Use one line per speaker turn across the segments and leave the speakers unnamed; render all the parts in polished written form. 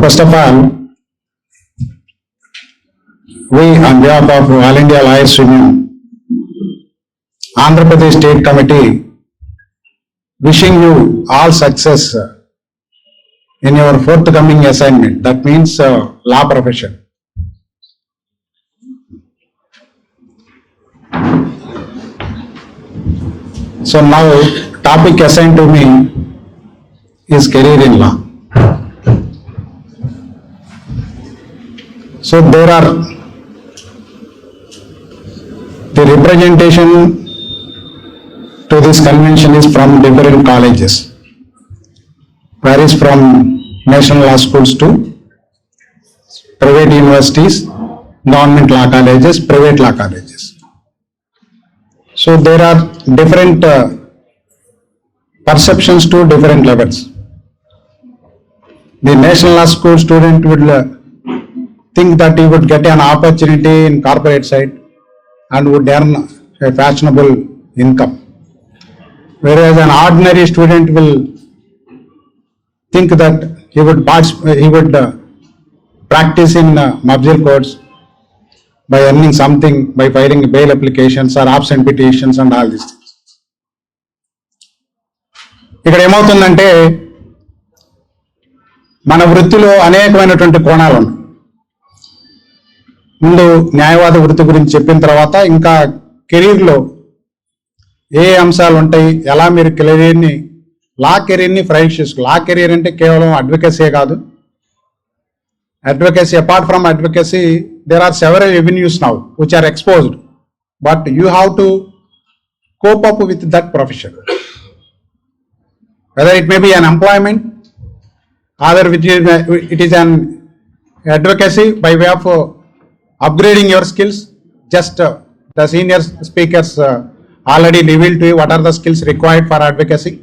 first of all, we on behalf of All India Lawyers Union, Andhra Pradesh State Committee, wishing you all success in your forthcoming assignment. That means law profession. So now topic assigned to me is career in law. So there are the representation to this convention is from different colleges, varies from national law schools to private universities, government law colleges, private law colleges. So there are different perceptions to different levels. The national law school student would think that he would get an opportunity in corporate side and would earn a fashionable income, whereas an ordinary student will think that he would practice in Mabzil courts by earning something by filing bail applications or absent petitions and all these things. ఇక్కడ ఏమవుతుందంటే మన వృత్తిలో అనేకమైనటువంటి కోణాలు ఉన్నాయి. ముందు న్యాయవాద వృత్తి గురించి చెప్పిన తర్వాత ఇంకా కెరీర్లో ఏ అంశాలు ఉంటాయి, ఎలా మీరు లా కెరీర్ని ఫ్రైడ్ చేసుకో. లా కెరీర్ అంటే కేవలం అడ్వకేసీ కాదు. Advocacy, apart from advocacy, there are several avenues now which are exposed, but you have to cope up with that profession. Whether it may be an employment, either it is an advocacy by way of upgrading your skills. Just the senior speakers already revealed to you what are the skills required for advocacy.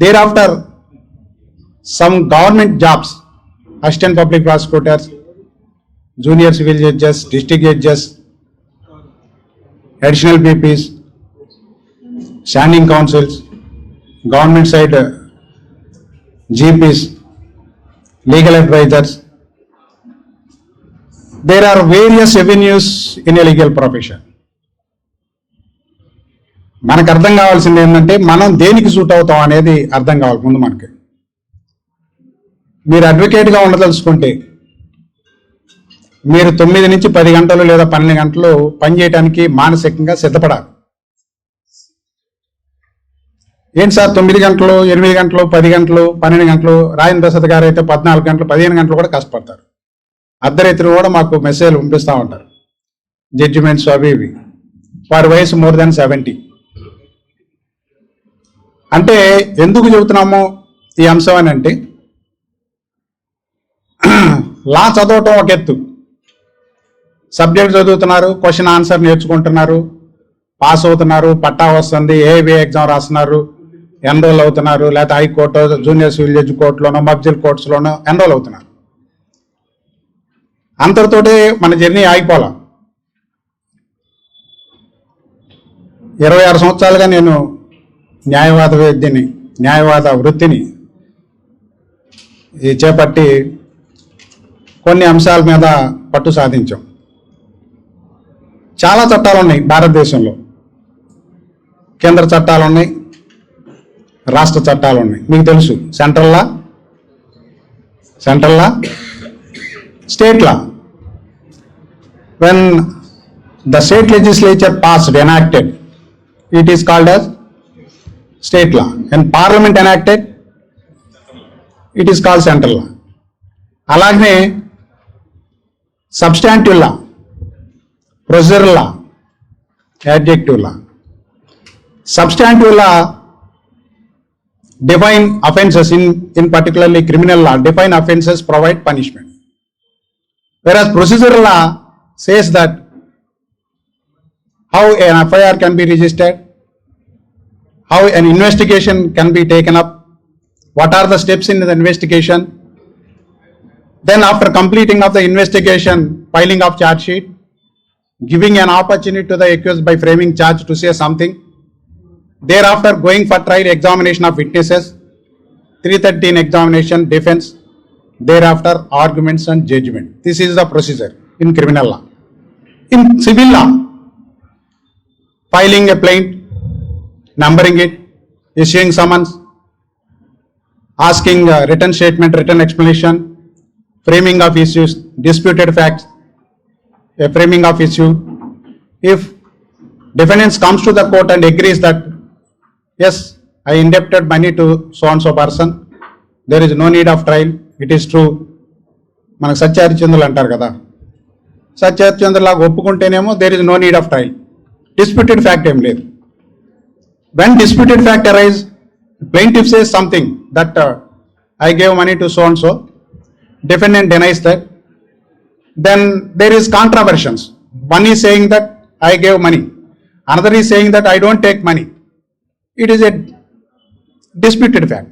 Thereafter, some government jobs, assistant public prosecutors, junior civil judges, district judges, additional PPs, standing counsels, government side GPs, legal advisors. There are various avenues in a legal profession. మనకు అర్థం కావాల్సింది ఏంటంటే మనం దేనికి suit అవుతాం అనేది అర్థం కావాలి ముందు మనకి. మీరు అడ్వకేట్గా ఉండదలుచుకుంటే మీరు 9 నుంచి 10 గంటలు లేదా 12 గంటలు పనిచేయడానికి మానసికంగా సిద్ధపడాలి. ఏంటి సార్ 9 గంటలు, 8 గంటలు, 10 గంటలు, 12 గంటలు? రాజేంద్ర ప్రసాద్ గారు అయితే 14 గంటలు, 15 గంటలు కూడా కష్టపడతారు. అర్ధరాత్రి కూడా మాకు మెసేజ్లు పంపిస్తూ ఉంటారు, జడ్జిమెంట్స్ అవి ఇవి. వారి వయసు మోర్ దాన్ 70. అంటే ఎందుకు చెబుతున్నాము ఈ అంశం అని అంటే, లా చదవటం ఒక ఎత్తు, సబ్జెక్ట్ చదువుతున్నారు, క్వశ్చన్ ఆన్సర్ నేర్చుకుంటున్నారు, పాస్ అవుతున్నారు, పట్టా వస్తుంది, ఏవే ఎగ్జామ్ రాస్తున్నారు, ఎన్రోల్ అవుతున్నారు, లేకపోతే హైకోర్టు, జూనియర్ సివిల్ జడ్జి కోర్టులోనో, మబ్జిల్ కోర్ట్స్లోనో ఎన్రోల్ అవుతున్నారు. అంతటితోటే మన జర్నీ ఆగిపోలా. 26 సంవత్సరాలుగా నేను న్యాయవాద వృత్తిని చేపట్టి కొన్ని అంశాల మీద పట్టు సాధించాం. చాలా చట్టాలు ఉన్నాయి భారతదేశంలో. కేంద్ర చట్టాలు ఉన్నాయి, రాష్ట్ర చట్టాలు ఉన్నాయి. మీకు తెలుసు, central law, state law. When the state legislature passed, enacted, it is called as state law. When parliament enacted, it is called central law. అలాగే substantive law, procedural law, adjective law. Substantive law define offences, in particularly criminal law, define offences, provide punishment. Whereas procedural law says that how an FIR can be registered, how an investigation can be taken up, what are the steps in the investigation, then after completing of the investigation, filing of charge sheet, giving an opportunity to the accused by framing charge to say something, thereafter going for trial, examination of witnesses, 313 examination, defense, thereafter arguments and judgment. This is the procedure in criminal law. In civil law, filing a plaint, numbering it, issuing summons, asking written statement, written explanation, framing of issues, disputed facts, a framing of issue. If defendant comes to the court and agrees that yes, I indebted money to so and so person, there is no need of trial, it is true. మనకు సత్యహరిచంద్రులు అంటారు కదా, సత్యహరిచంద్రులాగా ఒప్పుకుంటేనేమో there is no need of trial. Disputed fact ఏం లేదు. When disputed fact arise, plaintiff says something that I gave money to so and so, defendant denies that, then there is controversies. One is saying that I gave money, another is saying that I don't take money. It is a disputed fact.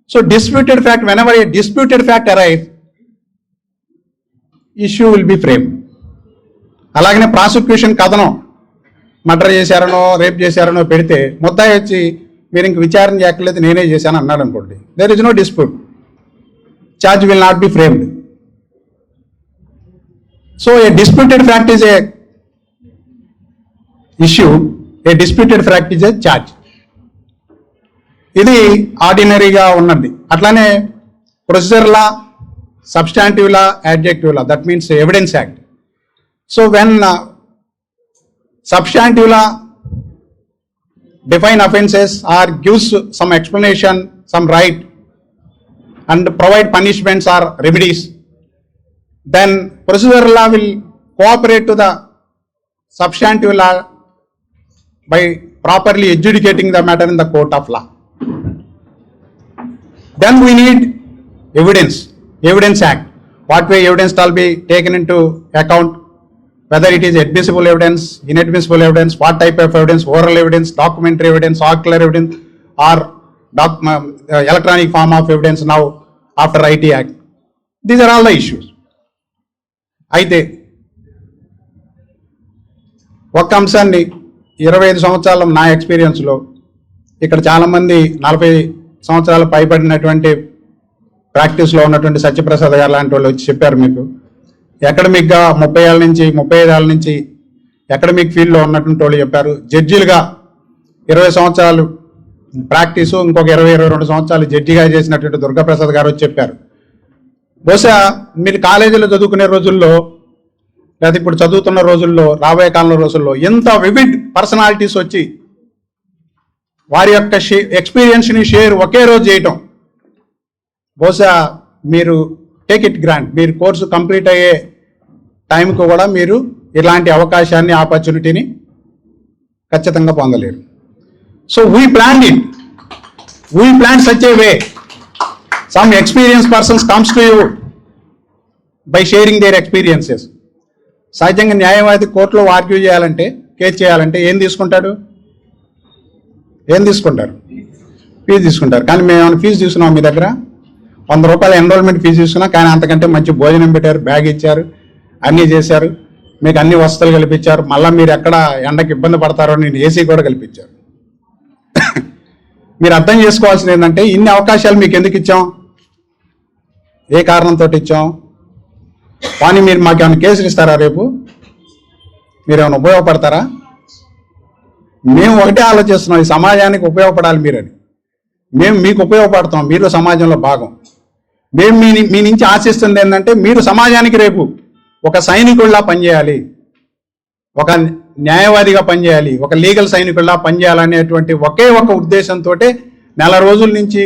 So disputed fact, whenever a disputed fact arrives, issue will be framed. అలాగనే prosecution కథనం murder చేశారనో rape చేశారనో పెడితే ముద్దాయి వచ్చి మీరు ఇంక విచారణ చేయట్లేదు నేనే చేశాను అన్నాడు అనుకోండి, there is no dispute, charge will not be framed. So a disputed fact is a issue, a disputed fact is a charge. ఇది ఆర్డినరీగా ఉన్నది. అట్లానే procedure law, substantive law, adjective law, that means evidence act. So when substantive law define offences or gives some explanation, some right, and provide punishments or remedies, then procedural law will cooperate to the substantive law by properly adjudicating the matter in the court of law. Then we need evidence act. What way evidence shall be taken into account, whether it is admissible evidence, inadmissible evidence, what type of evidence, oral evidence, documentary evidence, ocular evidence, or electronic form of evidence now after IT Act. These are all the issues. అయితే ఒక్క అంశాన్ని 25 సంవత్సరాల నా ఎక్స్పీరియన్స్లో, ఇక్కడ చాలామంది 40 సంవత్సరాలు పైబడినటువంటి ప్రాక్టీస్లో ఉన్నటువంటి సత్యప్రసాద్ గారు లాంటి వాళ్ళు వచ్చి చెప్పారు మీకు. అకాడమిక్గా 30 ఏళ్ళ నుంచి 35 ఏళ్ళ నుంచి అకాడమిక్ ఫీల్డ్లో ఉన్నటువంటి వాళ్ళు చెప్పారు. జడ్జిలుగా 20 సంవత్సరాలు ప్రాక్టీసు, ఇంకొక 20-22 సంవత్సరాలు జడ్జిగా చేసినటువంటి దుర్గాప్రసాద్ గారు వచ్చి చెప్పారు. బహుశా మీరు కాలేజీలో చదువుకునే రోజుల్లో, లేదా ఇప్పుడు చదువుతున్న రోజుల్లో, రాబోయే కాలంలో రోజుల్లో ఎంత వివిడ్ పర్సనాలిటీస్ వచ్చి వారి యొక్క ఎక్స్పీరియన్స్ని షేర్ ఒకే రోజు చేయటం, బహుశా మీరు టేక్ ఇట్ గ్రాంట్, మీరు కోర్సు కంప్లీట్ అయ్యే టైంకు కూడా మీరు ఇలాంటి అవకాశాన్ని, ఆపర్చునిటీని ఖచ్చితంగా పొందలేరు. So we plan such a way some experience persons comes to you by sharing their experiences. సహజంగా న్యాయవాది కోర్టులో ఆర్గ్యూ చేయాలంటే, కేసు చేయాలంటే ఏం తీసుకుంటారు? ఫీజు తీసుకుంటారు. కానీ మేము ఏమైనా ఫీజు తీసుకున్నాం మీ దగ్గర? 100 రూపాయల ఎన్రోల్మెంట్ ఫీజు తీసుకున్నా, కానీ అంతకంటే మంచి భోజనం పెట్టారు, బ్యాగ్ ఇచ్చారు, అన్నీ చేశారు, మీకు అన్ని వసతులు కల్పించారు. మళ్ళీ మీరు ఎక్కడ ఎండకి ఇబ్బంది పడతారో నేను ఏసీ కూడా కల్పించారు. మీరు అర్థం చేసుకోవాల్సింది ఏంటంటే, ఇన్ని అవకాశాలు మీకు ఎందుకు ఇచ్చాం, ఏ కారణంతో ఇచ్చాం? కానీ మీరు మాకేమైనా కేసులు ఇస్తారా? రేపు మీరేమైనా ఉపయోగపడతారా? మేము ఒకటే ఆలోచిస్తున్నాం, ఈ సమాజానికి ఉపయోగపడాలి మీరని. మేము మీకు ఉపయోగపడతాం, మీరు సమాజంలో భాగం. మేము మీ నుంచి ఆశిస్తుంది ఏంటంటే, మీరు సమాజానికి రేపు ఒక సైనికుల్లా పనిచేయాలి, ఒక న్యాయవాదిగా పనిచేయాలి, ఒక లీగల్ సైనికుల్లా పనిచేయాలనేటువంటి ఒకే ఒక ఉద్దేశంతో నెల రోజుల నుంచి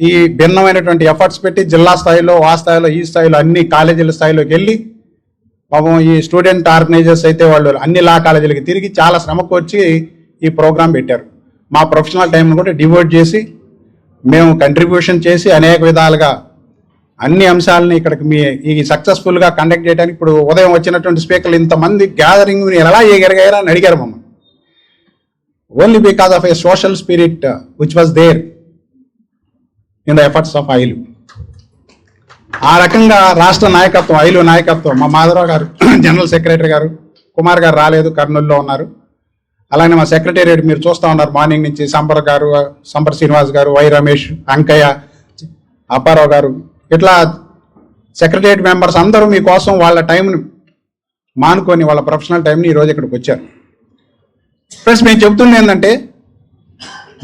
ఈ భిన్నమైనటువంటి ఎఫర్ట్స్ పెట్టి జిల్లా స్థాయిలో, ఆ స్థాయిలో, ఈ స్థాయిలో, అన్ని కాలేజీల స్థాయిలోకి వెళ్ళి, పాపం ఈ స్టూడెంట్ ఆర్గనైజర్స్ అయితే వాళ్ళు అన్ని లా కాలేజీలకి తిరిగి చాలా శ్రమ కోర్చి ఈ ప్రోగ్రాం పెట్టారు. మా ప్రొఫెషనల్ టైంను కూడా డివోట్ చేసి, మేము కంట్రిబ్యూషన్ చేసి అనేక విధాలుగా అన్ని అంశాలని ఇక్కడికి ఈ సక్సెస్ఫుల్గా కండక్ట్ చేయడానికి. ఇప్పుడు ఉదయం వచ్చినటువంటి స్పీకర్లు ఇంతమంది గ్యాదరింగ్ ఎలా చేయగలిగారా అని అడిగారు మమ్మల్ని. Only because of a social spirit which was there in the efforts of ఐలు. ఆ రకంగా రాష్ట్ర నాయకత్వం, ఐలు నాయకత్వం, మా మాధవరావు గారు జనరల్ సెక్రటరీ గారు, కుమార్ గారు రాలేదు, కర్నూలులో ఉన్నారు. అలానే మా సెక్రటేరియట్ మీరు చూస్తూ ఉన్నారు మార్నింగ్ నుంచి సంపర్ శ్రీనివాస్ గారు, వై రమేష్, అంకయ్య, అప్పారావు గారు, ఇట్లా సెక్రటేరియట్ మెంబర్స్ అందరూ మీకోసం వాళ్ళ టైంని మానుకొని వాళ్ళ ప్రొఫెషనల్ టైంని ఈరోజు ఇక్కడికి వచ్చారు. ఫ్రెండ్స్, మేము చెబుతుంది ఏంటంటే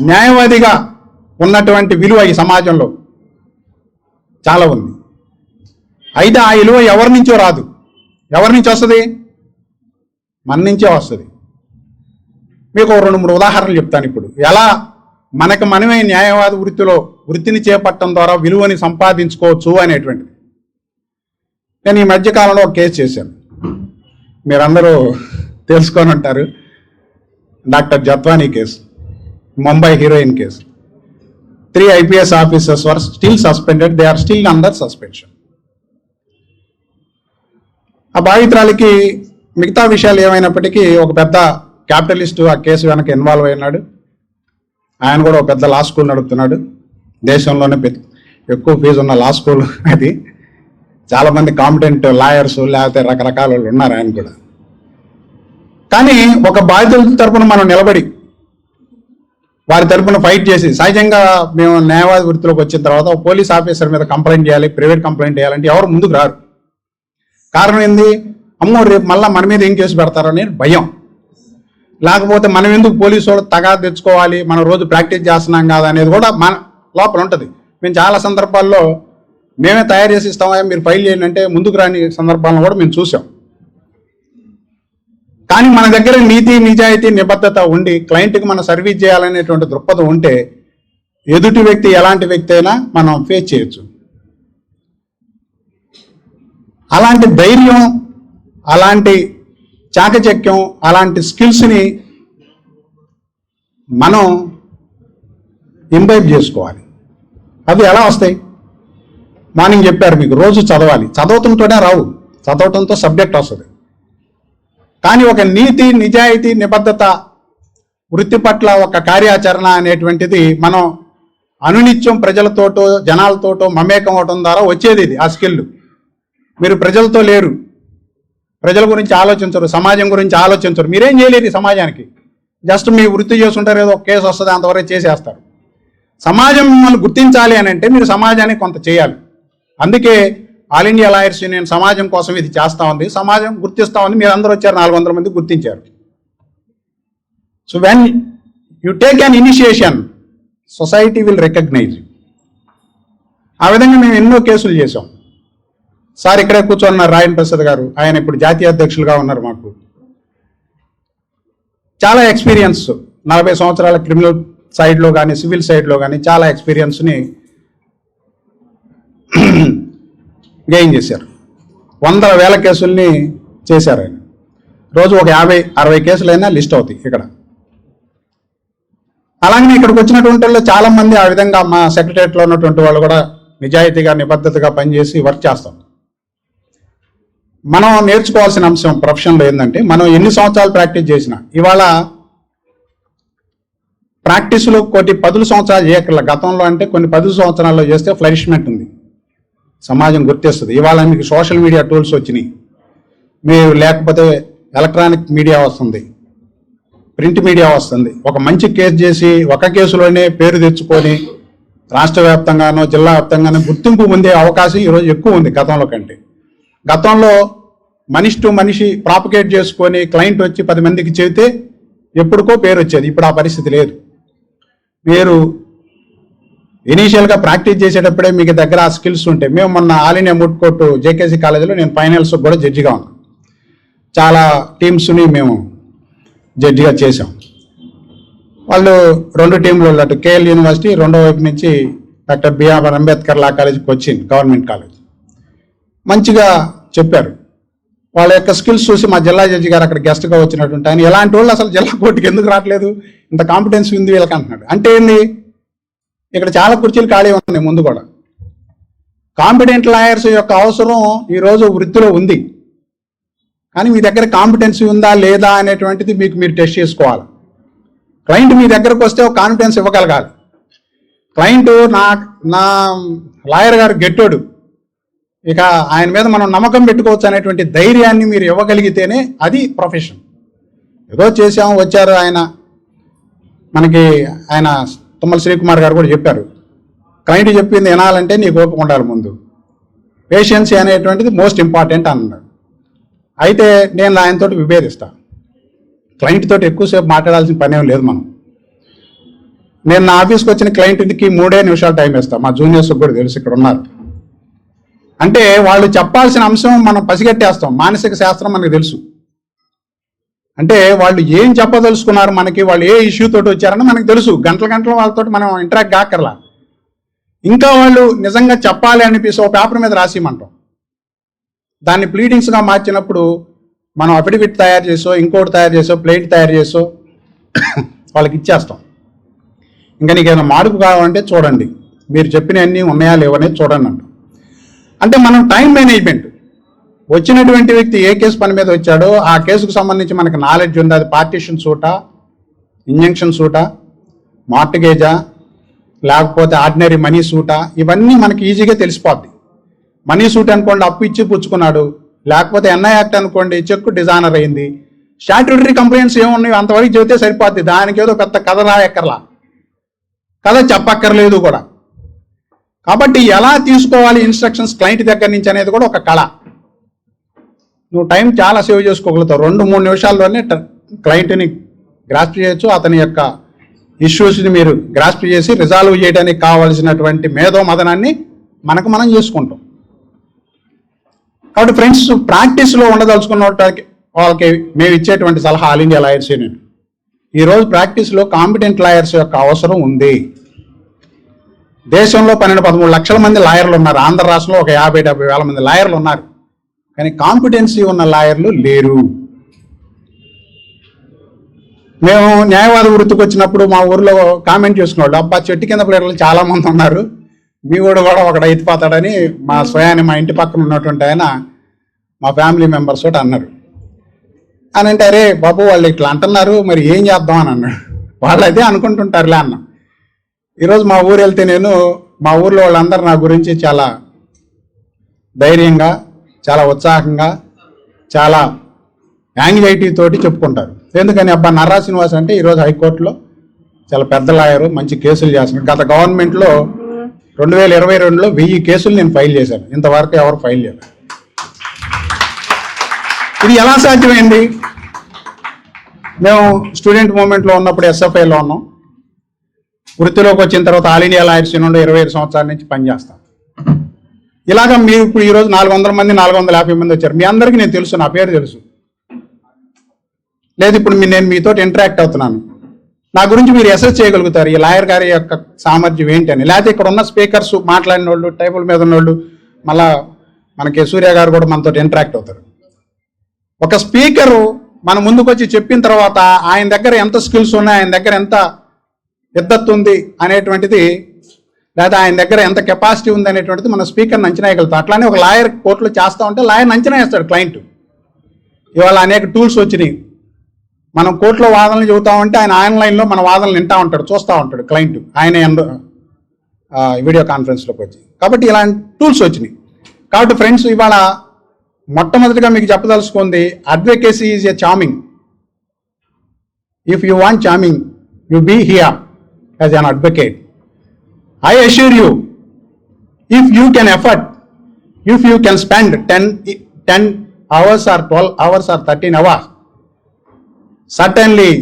న్యాయవాదిగా ఉన్నటువంటి విలువ ఈ సమాజంలో చాలా ఉంది. అయితే ఆ విలువ ఎవరి నుంచో రాదు. ఎవరి నుంచి వస్తుంది? మన నుంచే వస్తుంది. మీకు 2-3 ఉదాహరణలు చెప్తాను ఇప్పుడు. ఎలా మనమే న్యాయవాది వృత్తిని చేపట్టడం ద్వారా విలువని సంపాదించుకోవచ్చు అనేటువంటిది. నేను ఈ మధ్యకాలంలో ఒక కేసు చేశాను, మీరందరూ తెలుసుకొని ఉంటారు. Doctor Jatwani case, Mumbai heroine case. 3 IPS officers were still suspended, they are still under suspension. ఆ బాధితురాలికి మిగతా విషయాలు ఏమైనప్పటికీ ఒక పెద్ద క్యాపిటలిస్టు ఆ కేసు వెనక ఇన్వాల్వ్ అయినాడు. ఆయన కూడా ఒక పెద్ద లా స్కూల్ నడుపుతున్నాడు, దేశంలోనే ఎక్కువ ఫీజు ఉన్న లా స్కూల్ అది. చాలామంది కాంపిటెంట్ లాయర్స్ లేకపోతే రకరకాల వాళ్ళు ఉన్నారు ఆయన కూడా. కానీ ఒక బాధితుల తరపున మనం నిలబడి వారి తరపున ఫైట్ చేసి, సహజంగా మేము న్యాయవాది వృత్తిలోకి వచ్చిన తర్వాత ఒక పోలీస్ ఆఫీసర్ మీద కంప్లైంట్ చేయాలి, ప్రైవేట్ కంప్లైంట్ చేయాలంటే ఎవరు ముందుకు రారు. కారణం ఏంది? అమ్మో రేపు మళ్ళీ మన మీద ఏం కేసు పెడతారని భయం. లేకపోతే మనం ఎందుకు పోలీసు వాళ్ళు తగా తెచ్చుకోవాలి, మనం రోజు ప్రాక్టీస్ చేస్తున్నాం కాదు అనేది కూడా మన లోపల ఉంటుంది. మేము చాలా సందర్భాల్లో మేమే తయారు చేసి ఇస్తామా, మీరు ఫైల్ చేయండి అంటే ముందుకు రాని సందర్భాలను కూడా మేము చూసాం. కానీ మన దగ్గర నీతి, నిజాయితీ, నిబద్ధత ఉండి క్లయింట్కి మనం సర్వీస్ చేయాలనేటువంటి దృక్పథం ఉంటే ఎదుటి వ్యక్తి ఎలాంటి వ్యక్తి అయినా మనం ఫేస్ చేయొచ్చు. అలాంటి ధైర్యం, అలాంటి చాకచక్యం, అలాంటి స్కిల్స్ని మనం ఇంబైబ్ చేసుకోవాలి. అవి ఎలా వస్తాయి? మార్నింగ్ చెప్పారు మీకు, రోజు చదవాలి. చదవటంతోనే రావు, చదవటంతో సబ్జెక్ట్ వస్తుంది. కానీ ఒక నీతి, నిజాయితీ, నిబద్ధత, వృత్తి పట్ల ఒక కార్యాచరణ అనేటువంటిది మనం అనునిత్యం ప్రజలతోటో జనాలతోటో మమేకం అవటం ద్వారా వచ్చేది. ఇది ఆ స్కిల్. మీరు ప్రజలతో లేరు, ప్రజల గురించి ఆలోచించరు, సమాజం గురించి ఆలోచించరు, మీరేం చేయలేరు ఈ సమాజానికి. జస్ట్ మీ వృత్తి చేస్తుంటారు, ఏదో ఒక కేసు వస్తుంది అంతవరకు చేసేస్తారు. సమాజం మిమ్మల్ని గుర్తించాలి అని అంటే మీరు సమాజానికి కొంత చేయాలి. అందుకే ఆల్ ఇండియా లాయర్స్ యూనియన్ సమాజం కోసం ఇది చేస్తూ ఉంది, సమాజం గుర్తిస్తూ ఉంది. మీరు అందరూ వచ్చారు, 400 మంది గుర్తించారు. So when you take an initiation, society will recognise. ఆ విధంగా మేము ఎన్నో కేసులు చేసాం. సార్ ఇక్కడే కూర్చోన్నారు రాయన్ ప్రసాద్ గారు, ఆయన ఇప్పుడు జాతీయ అధ్యక్షులుగా ఉన్నారు. మాకు చాలా ఎక్స్పీరియన్స్, 40 సంవత్సరాల క్రిమినల్ సైడ్లో కానీ సివిల్ సైడ్లో కానీ చాలా ఎక్స్పీరియన్స్ని గెయిన్ చేశారు. 100,000 కేసుల్ని చేశారు ఆయన. రోజు ఒక 50-60 కేసులైనా లిస్ట్ అవుతాయి ఇక్కడ. అలాగే ఇక్కడికి వచ్చినటువంటి వాళ్ళు చాలామంది ఆ విధంగా మా సెక్రటరియట్లో ఉన్నటువంటి వాళ్ళు కూడా నిజాయితీగా, నిబద్ధతగా పనిచేసి వర్క్ చేస్తాం. మనం నేర్చుకోవాల్సిన అంశం ప్రొఫెషన్లో ఏంటంటే, మనం ఎన్ని సంవత్సరాలు ప్రాక్టీస్ చేసినా ఇవాళ ప్రాక్టీస్లో కొన్ని 10 సంవత్సరాలు చేయక్కర్ల. గతంలో అంటే కొన్ని 10 సంవత్సరాల్లో చేస్తే ఫ్లరిష్మెంట్ ఉంది, సమాజం గుర్తిస్తుంది. ఇవాళ మీకు సోషల్ మీడియా టూల్స్ వచ్చినాయి, మీరు లేకపోతే ఎలక్ట్రానిక్ మీడియా వస్తుంది, ప్రింట్ మీడియా వస్తుంది. ఒక మంచి కేసు చేసి ఒక కేసులోనే పేరు తెచ్చుకొని రాష్ట్ర వ్యాప్తంగానో జిల్లా వ్యాప్తంగానో గుర్తింపు పొందే అవకాశం ఈరోజు ఎక్కువ ఉంది గతంలో కంటే. గతంలో మనిషి టు మనిషి ప్రాపగేట్ చేసుకొని క్లయింట్ వచ్చి 10 మందికి చెబితే ఎప్పటికో పేరు వచ్చేది. ఇప్పుడు ఆ పరిస్థితి లేదు. మీరు ఇనీషియల్గా ప్రాక్టీస్ చేసేటప్పుడే మీకు దగ్గర ఆ స్కిల్స్ ఉంటాయి. మేము మొన్న all India moot court JKC కాలేజీలో నేను ఫైనల్స్ కూడా జడ్జిగా ఉన్నాను. చాలా టీమ్స్ని మేము జడ్జిగా చేసాం. వాళ్ళు 2 టీంలు, అటు కేఎల్ యూనివర్సిటీ, రెండో వైపు నుంచి doctor B R Ambedkar law college, Cochin government college. మంచిగా చెప్పారు. వాళ్ళ యొక్క స్కిల్స్ చూసి మా జిల్లా జడ్జి గారు అక్కడ గెస్ట్గా వచ్చినటువంటి ఆయన, ఎలాంటి వాళ్ళు అసలు జిల్లా కోర్టుకి ఎందుకు రావట్లేదు, ఇంత కాంపిటెన్సీ ఉంది వీళ్ళకి అంటున్నాడు. అంటే ఏంది, ఇక్కడ చాలా కుర్చీలు ఖాళీ ఉన్నాయి ముందు కూడా. కాంపిటెంట్ లాయర్స్ యొక్క అవసరం ఈరోజు వృత్తిలో ఉంది. కానీ మీ దగ్గర కాంపిటెన్సీ ఉందా లేదా అనేటువంటిది మీరు టెస్ట్ చేసుకోవాలి. క్లయింట్ మీ దగ్గరకు వస్తే ఒక కాన్ఫిడెన్స్ ఇవ్వగలగాలి. క్లయింట్ నా లాయర్ గారు గెట్టోడు, ఇక ఆయన మీద మనం నమ్మకం పెట్టుకోవచ్చు అనేటువంటి ధైర్యాన్ని మీరు ఇవ్వగలిగితేనే అది ప్రొఫెషన్. ఏదో చేసాము, వచ్చారు ఆయన. మనకి ఆయన తుమ్మల శ్రీకుమార్ గారు కూడా చెప్పారు, క్లయింట్ చెప్పింది వినాలంటే నీకు ఓపిక ఉండాలి, ముందు పేషెన్సీ అనేటువంటిది మోస్ట్ ఇంపార్టెంట్ అన్నాడు. అయితే నేను ఆయనతో విభేదిస్తాను. క్లయింట్ తోటి ఎక్కువసేపు మాట్లాడాల్సిన పనేం లేదు. నేను నా ఆఫీస్కి వచ్చిన క్లయింట్కి 3 నిమిషాలు టైం ఇస్తాను. మా జూనియర్స్ కూడా తెలుసు, ఇక్కడ ఉన్నారు. అంటే వాళ్ళు చెప్పాల్సిన అంశం మనం పసిగట్టేస్తాం. మానసిక శాస్త్రం మనకు తెలుసు. అంటే వాళ్ళు ఏం చెప్పదలుచుకున్నారు మనకి, వాళ్ళు ఏ ఇష్యూ తోటి వచ్చారని మనకు తెలుసు. గంటల వాళ్ళతో మనం ఇంటరాక్ట్ కాకర్లా. ఇంకా వాళ్ళు నిజంగా చెప్పాలి అనిపిస్తే ఒక పేపర్ మీద రాసిమంటాం. దాన్ని ప్లీడింగ్స్గా మార్చినప్పుడు మనం అఫిడవిట్ తయారు చేసో, ఇంకోటి తయారు చేసో, ప్లేట్ తయారు చేసో వాళ్ళకి ఇచ్చేస్తాం. ఇంకా నీకు ఏమైనా మార్పు కావాలంటే చూడండి, మీరు చెప్పినవన్నీ ఉన్నాయా లేవనేది చూడండి అంటాం. అంటే మనం టైం మేనేజ్మెంట్, వచ్చినటువంటి వ్యక్తి ఏ కేసు పని మీద వచ్చాడో ఆ కేసుకు సంబంధించి మనకు నాలెడ్జ్ ఉంది. అది పార్టిషన్ సూటా, ఇంజంక్షన్ సూటా, మార్టిగేజా, లేకపోతే ఆర్డినరీ మనీ సూటా, ఇవన్నీ మనకి ఈజీగా తెలిసిపోద్ది. మనీ సూట్ అనుకోండి, అప్పు ఇచ్చి పుచ్చుకున్నాడు. లేకపోతే ఎన్ఐ యాక్ట్ అనుకోండి, చెక్కు డిజానర్ అయింది. స్టాట్యూటరీ కంప్లైంట్స్ ఏమున్నాయో అంతవరకు చెబితే సరిపోద్ది. దానికి ఏదో పెద్ద కథ రాయక్కర్లా, కథ చెప్పక్కర్లేదు కూడా. కాబట్టి ఎలా తీసుకోవాలి ఇన్స్ట్రక్షన్స్ క్లయింట్ దగ్గర నుంచి అనేది కూడా ఒక కళ. నువ్వు టైం చాలా సేవ్ చేసుకోగలుగుతావు. 2-3 నిమిషాల్లోనే క్లయింట్ని గ్రాస్ప్ చేయొచ్చు. అతని యొక్క ఇష్యూస్ని మీరు గ్రాస్ప్ చేసి రిజాల్వ్ చేయడానికి కావాల్సినటువంటి మేధో మదనాన్ని మనం చేసుకుంటాం. కాబట్టి ఫ్రెండ్స్, ప్రాక్టీస్లో ఉండదలుచుకున్న వాళ్ళకి మేము ఇచ్చేటువంటి సలహా ఆల్ ఇండియా లాయర్స్ యూనియన్, ఈరోజు ప్రాక్టీస్లో కాంపిటెంట్ లాయర్స్ యొక్క అవసరం ఉంది. దేశంలో 12-13 లక్షల మంది లాయర్లు ఉన్నారు. ఆంధ్ర రాష్ట్రంలో ఒక 50-70 వేల మంది లాయర్లు ఉన్నారు. కానీ కాంపిటెన్సీ ఉన్న లాయర్లు లేరు. మేము న్యాయవాద వృత్తికి వచ్చినప్పుడు మా ఊర్లో కామెంట్ చేసుకున్నాడు, అబ్బా చెట్టు కింద ప్లేయర్లు చాలా మంది ఉన్నారు, మీ కూడా ఒకడు అయిపోతాడని మా స్వయాన్ని మా ఇంటి పక్కన ఉన్నటువంటి ఆయన మా ఫ్యామిలీ మెంబర్స్ తోటి అన్నారు. అని అంటే, అరే బాబు వాళ్ళు ఇట్లా అంటున్నారు, మరి ఏం చేద్దాం అని అన్నాడు. వాళ్ళు అదే అనుకుంటుంటారులే అన్న. ఈరోజు మా ఊరు వెళ్తే మా ఊర్లో వాళ్ళందరూ నా గురించి చాలా ధైర్యంగా, చాలా ఉత్సాహంగా, చాలా యాంగ్జైటీ తోటి చెప్పుకుంటారు. ఎందుకని, అబ్బా నర్రా శ్రీనివాస్ అంటే ఈరోజు హైకోర్టులో చాలా పెద్ద లాయరు, మంచి కేసులు చేస్తున్నారు. గత గవర్నమెంట్లో 2022లో 1000 కేసులు నేను ఫైల్ చేశాను. ఇంతవరకు ఎవరు ఫైల్ చేయలేదు. ఇది ఎలా సాధ్యమైంది? మేము స్టూడెంట్ మూవ్మెంట్లో ఉన్నప్పుడు SFIలో ఉన్నాం. వృత్తిలోకి వచ్చిన తర్వాత ఆల్ ఇండియా లాయర్స్ యూనియన్లో 25 సంవత్సరాల నుంచి పనిచేస్తాం. ఇలాగా మీరు ఇప్పుడు ఈరోజు 400 మంది 450 మంది వచ్చారు. మీ అందరికీ నేను తెలుసు, నా పేరు తెలుసు. లేదు ఇప్పుడు నేను మీతో ఇంటరాక్ట్ అవుతున్నాను, నా గురించి మీరు అసెస్ చేయగలుగుతారు ఈ లాయర్ గారి యొక్క సామర్థ్యం ఏంటి అని. లేకపోతే ఇక్కడ ఉన్న స్పీకర్స్ మాట్లాడిన వాళ్ళు, టేబుల్ మీద ఉన్న వాళ్ళు, మళ్ళా మనకి సూర్య గారు కూడా మనతో ఇంటరాక్ట్ అవుతారు. ఒక స్పీకరు మన ముందుకు వచ్చి చెప్పిన తర్వాత ఆయన దగ్గర ఎంత స్కిల్స్ ఉన్నాయి, ఆయన దగ్గర ఎంత ఇద్దత్తు ఉంది అనేటువంటిది, లేదా ఆయన దగ్గర ఎంత కెపాసిటీ ఉంది అనేటువంటిది మన స్పీకర్ని అంచనా వేయగలుగుతాం. అట్లానే ఒక లాయర్ కోర్టులో చేస్తూ ఉంటే లాయర్ని అంచనా వేస్తాడు క్లయింట్. ఇవాళ అనేక టూల్స్ వచ్చినాయి. మనం కోర్టులో వాదనలు చెబుతామంటే ఆయన ఆన్లైన్లో మన వాదనలు వింటూ ఉంటాడు, చూస్తూ ఉంటాడు క్లయింట్, ఆయన వీడియో కాన్ఫరెన్స్లోకి వచ్చి. కాబట్టి ఇలాంటి టూల్స్ వచ్చినాయి. కాబట్టి ఫ్రెండ్స్, ఇవాళ మొట్టమొదటిగా మీకు చెప్పదలుచుకుంది, advocacy is a charming. If you want charming, you be here as an advocate. I assure you, if you can afford, if you can spend 10 hours or 12 hours or 13 hours, certainly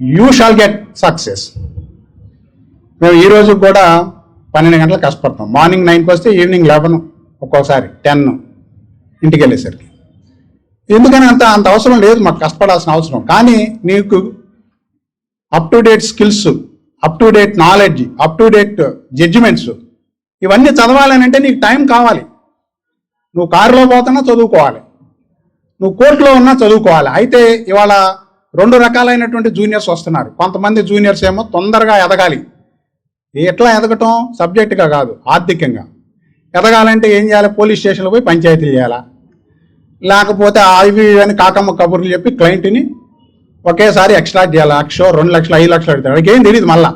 you shall get success. మేము ఈరోజు కూడా 12 గంటలు కష్టపడతాం. Morning 9కి వస్తే evening 11, ఒక్కోసారి 10 ఇంటికి వెళ్ళేసరికి. ఎందుకని అంత అవసరం లేదు, మాకు కష్టపడాల్సిన అవసరం. కానీ నీకు up to date skills, up to date knowledge, up to date judgements, ఇవన్నీ చదవాలని అంటే నీకు టైం కావాలి. నువ్వు కారులో పోతున్నా చదువుకోవాలి, నువ్వు కోర్టులో ఉన్నా చదువుకోవాలి. అయితే ఇవాళ 2 రకాలైనటువంటి జూనియర్స్ వస్తున్నారు. కొంతమంది జూనియర్స్ ఏమో తొందరగా ఎదగాలి. ఎట్లా ఎదగటం? సబ్జెక్టుగా కాదు, ఆర్థికంగా ఎదగాలంటే ఏం చేయాలి? పోలీస్ స్టేషన్లో పోయి పంచాయతీలు చేయాలా, లేకపోతే అవి అని కాకమ్మ కబుర్లు చెప్పి క్లయింట్ని ఒకేసారి ఎక్స్ట్రాక్ట్ చేయాలి. 1,00,000, 2,00,000, 5,00,000 అడుగుతాడు. వాడికి ఏం తెలియదు మళ్ళా.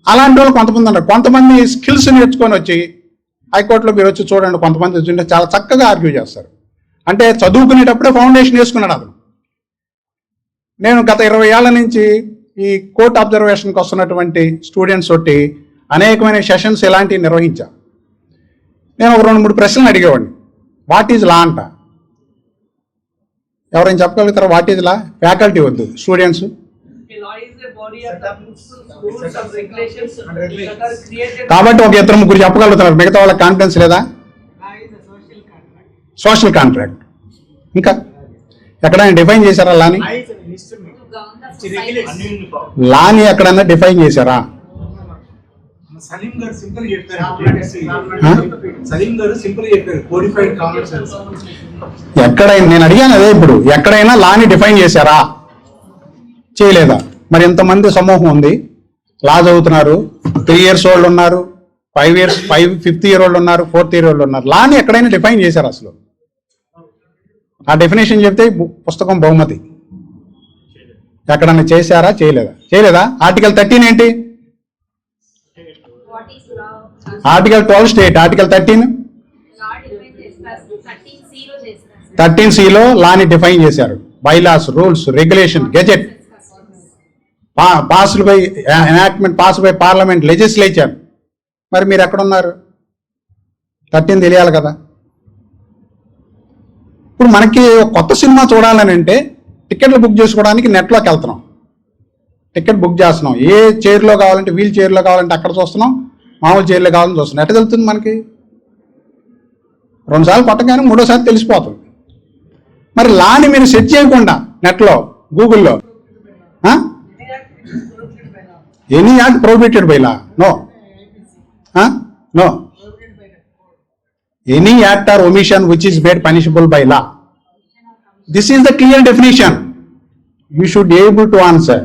అలాంటి వాళ్ళు కొంతమంది ఉన్నారు. కొంతమంది స్కిల్స్ నేర్చుకొని వచ్చి హైకోర్టులో మీరు వచ్చి చూడండి, కొంతమంది చాలా చక్కగా ఆర్గ్యూ చేస్తారు. అంటే చదువుకునేటప్పుడే ఫౌండేషన్ వేసుకున్నాడు అతను. నేను గత 20 ఏళ్ల నుంచి ఈ కోర్ట్ అబ్జర్వేషన్కి వస్తున్నటువంటి స్టూడెంట్స్ తోటి అనేకమైన సెషన్స్ ఇలాంటివి నిర్వహించా. నేను ఒక 2-3 ప్రశ్నలు అడిగేవాడిని. వాట్ ఈజ్ లా అంట. ఎవరైనా చెప్పగలుగుతారా వాట్ ఈజ్ లా? ఫ్యాకల్టీ వద్దు, స్టూడెంట్స్. కాబట్టి ఒక 2-3 చెప్పగలుగుతున్నారు, మిగతా వాళ్ళకి కాన్ఫిడెన్స్ లేదా? Social contract. ఇంకా ఎక్కడైనా డిఫైన్ చేశారా లాని? లాని ఎక్కడైనా డిఫైన్ చేశారా? ఎక్కడైనా, నేను అడిగాను అదే ఇప్పుడు, ఎక్కడైనా లాని డిఫైన్ చేశారా? చేయలేదా? మరి ఇంతమంది సమూహం ఉంది, లా చదువుతున్నారు, 3 years ఓల్డ్ ఉన్నారు, 5th year ఓల్డ్ ఉన్నారు, 4th year ఓల్డ్ ఉన్నారు. లాని ఎక్కడైనా డిఫైన్ చేశారు? అసలు ఆ డెఫినేషన్ చెప్తే పుస్తకం బహుమతి. ఎక్కడన్నా చేశారా? చేయలేదా? ఆర్టికల్ 13 ఏంటి? Article 12 state. ఆర్టికల్ 13C లాని డిఫైన్ చేశారు. Bylaws, rules, regulation, gazette passed by enactment, pass by parliament, legislature. మరి మీరు ఎక్కడున్నారు? 13 తెలియాలి కదా. ఇప్పుడు మనకి కొత్త సినిమా చూడాలని అంటే టికెట్లు బుక్ చేసుకోవడానికి నెట్లోకి వెళ్తున్నాం, టికెట్ బుక్ చేస్తున్నాం. ఏ చైర్లో కావాలంటే, వీల్ చైర్లో కావాలంటే అక్కడ చూస్తున్నాం, మామూలు చైర్లో కావాలని చూస్తున్నాం. ఎట్లా తెలుస్తుంది మనకి? 2 సార్లు కొట్టగానే 3వసారి తెలిసిపోతుంది. మరి లాని మీరు సెట్ చేయకుండా నెట్లో, గూగుల్లో, any act prohibited by law? No. Any act or omission which is made punishable by law. This is the clear definition. You should be able to answer.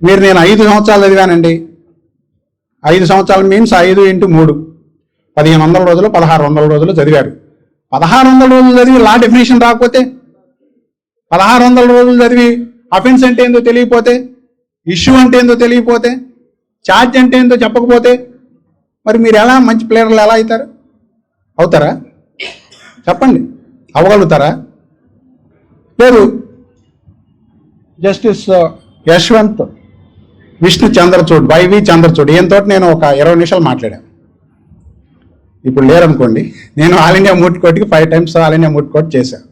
మీరు, నేను 5 సంవత్సరాలు చదివానండి. 5 సంవత్సరాలు మీన్స్ 5 × 3 1500 రోజులు, 1600 రోజులు చదివారు. 1600 రోజులు చదివి లా డెఫినేషన్ రాకపోతే, 1600 రోజులు చదివి అఫెన్స్ అంటే ఏందో తెలియకపోతే, ఇష్యూ అంటే ఏందో తెలియకపోతే, ఛార్జ్ అంటే ఏందో చెప్పకపోతే, మరి మీరు ఎలా మంచి ప్లేయర్లు ఎలా అవుతారా? చెప్పండి, అవ్వగలుగుతారా? లేదు. జస్టిస్ యశ్వంత్ విష్ణు చంద్రచూడ్, వైవి చంద్రచూడ్, ఈయనతో నేను ఒక 20 నిమిషాలు మాట్లాడాను. ఇప్పుడు లేరనుకోండి. నేను ఆల్ ఇండియా మూట్ కోర్టుకి 5 times all India moot court చేశాను.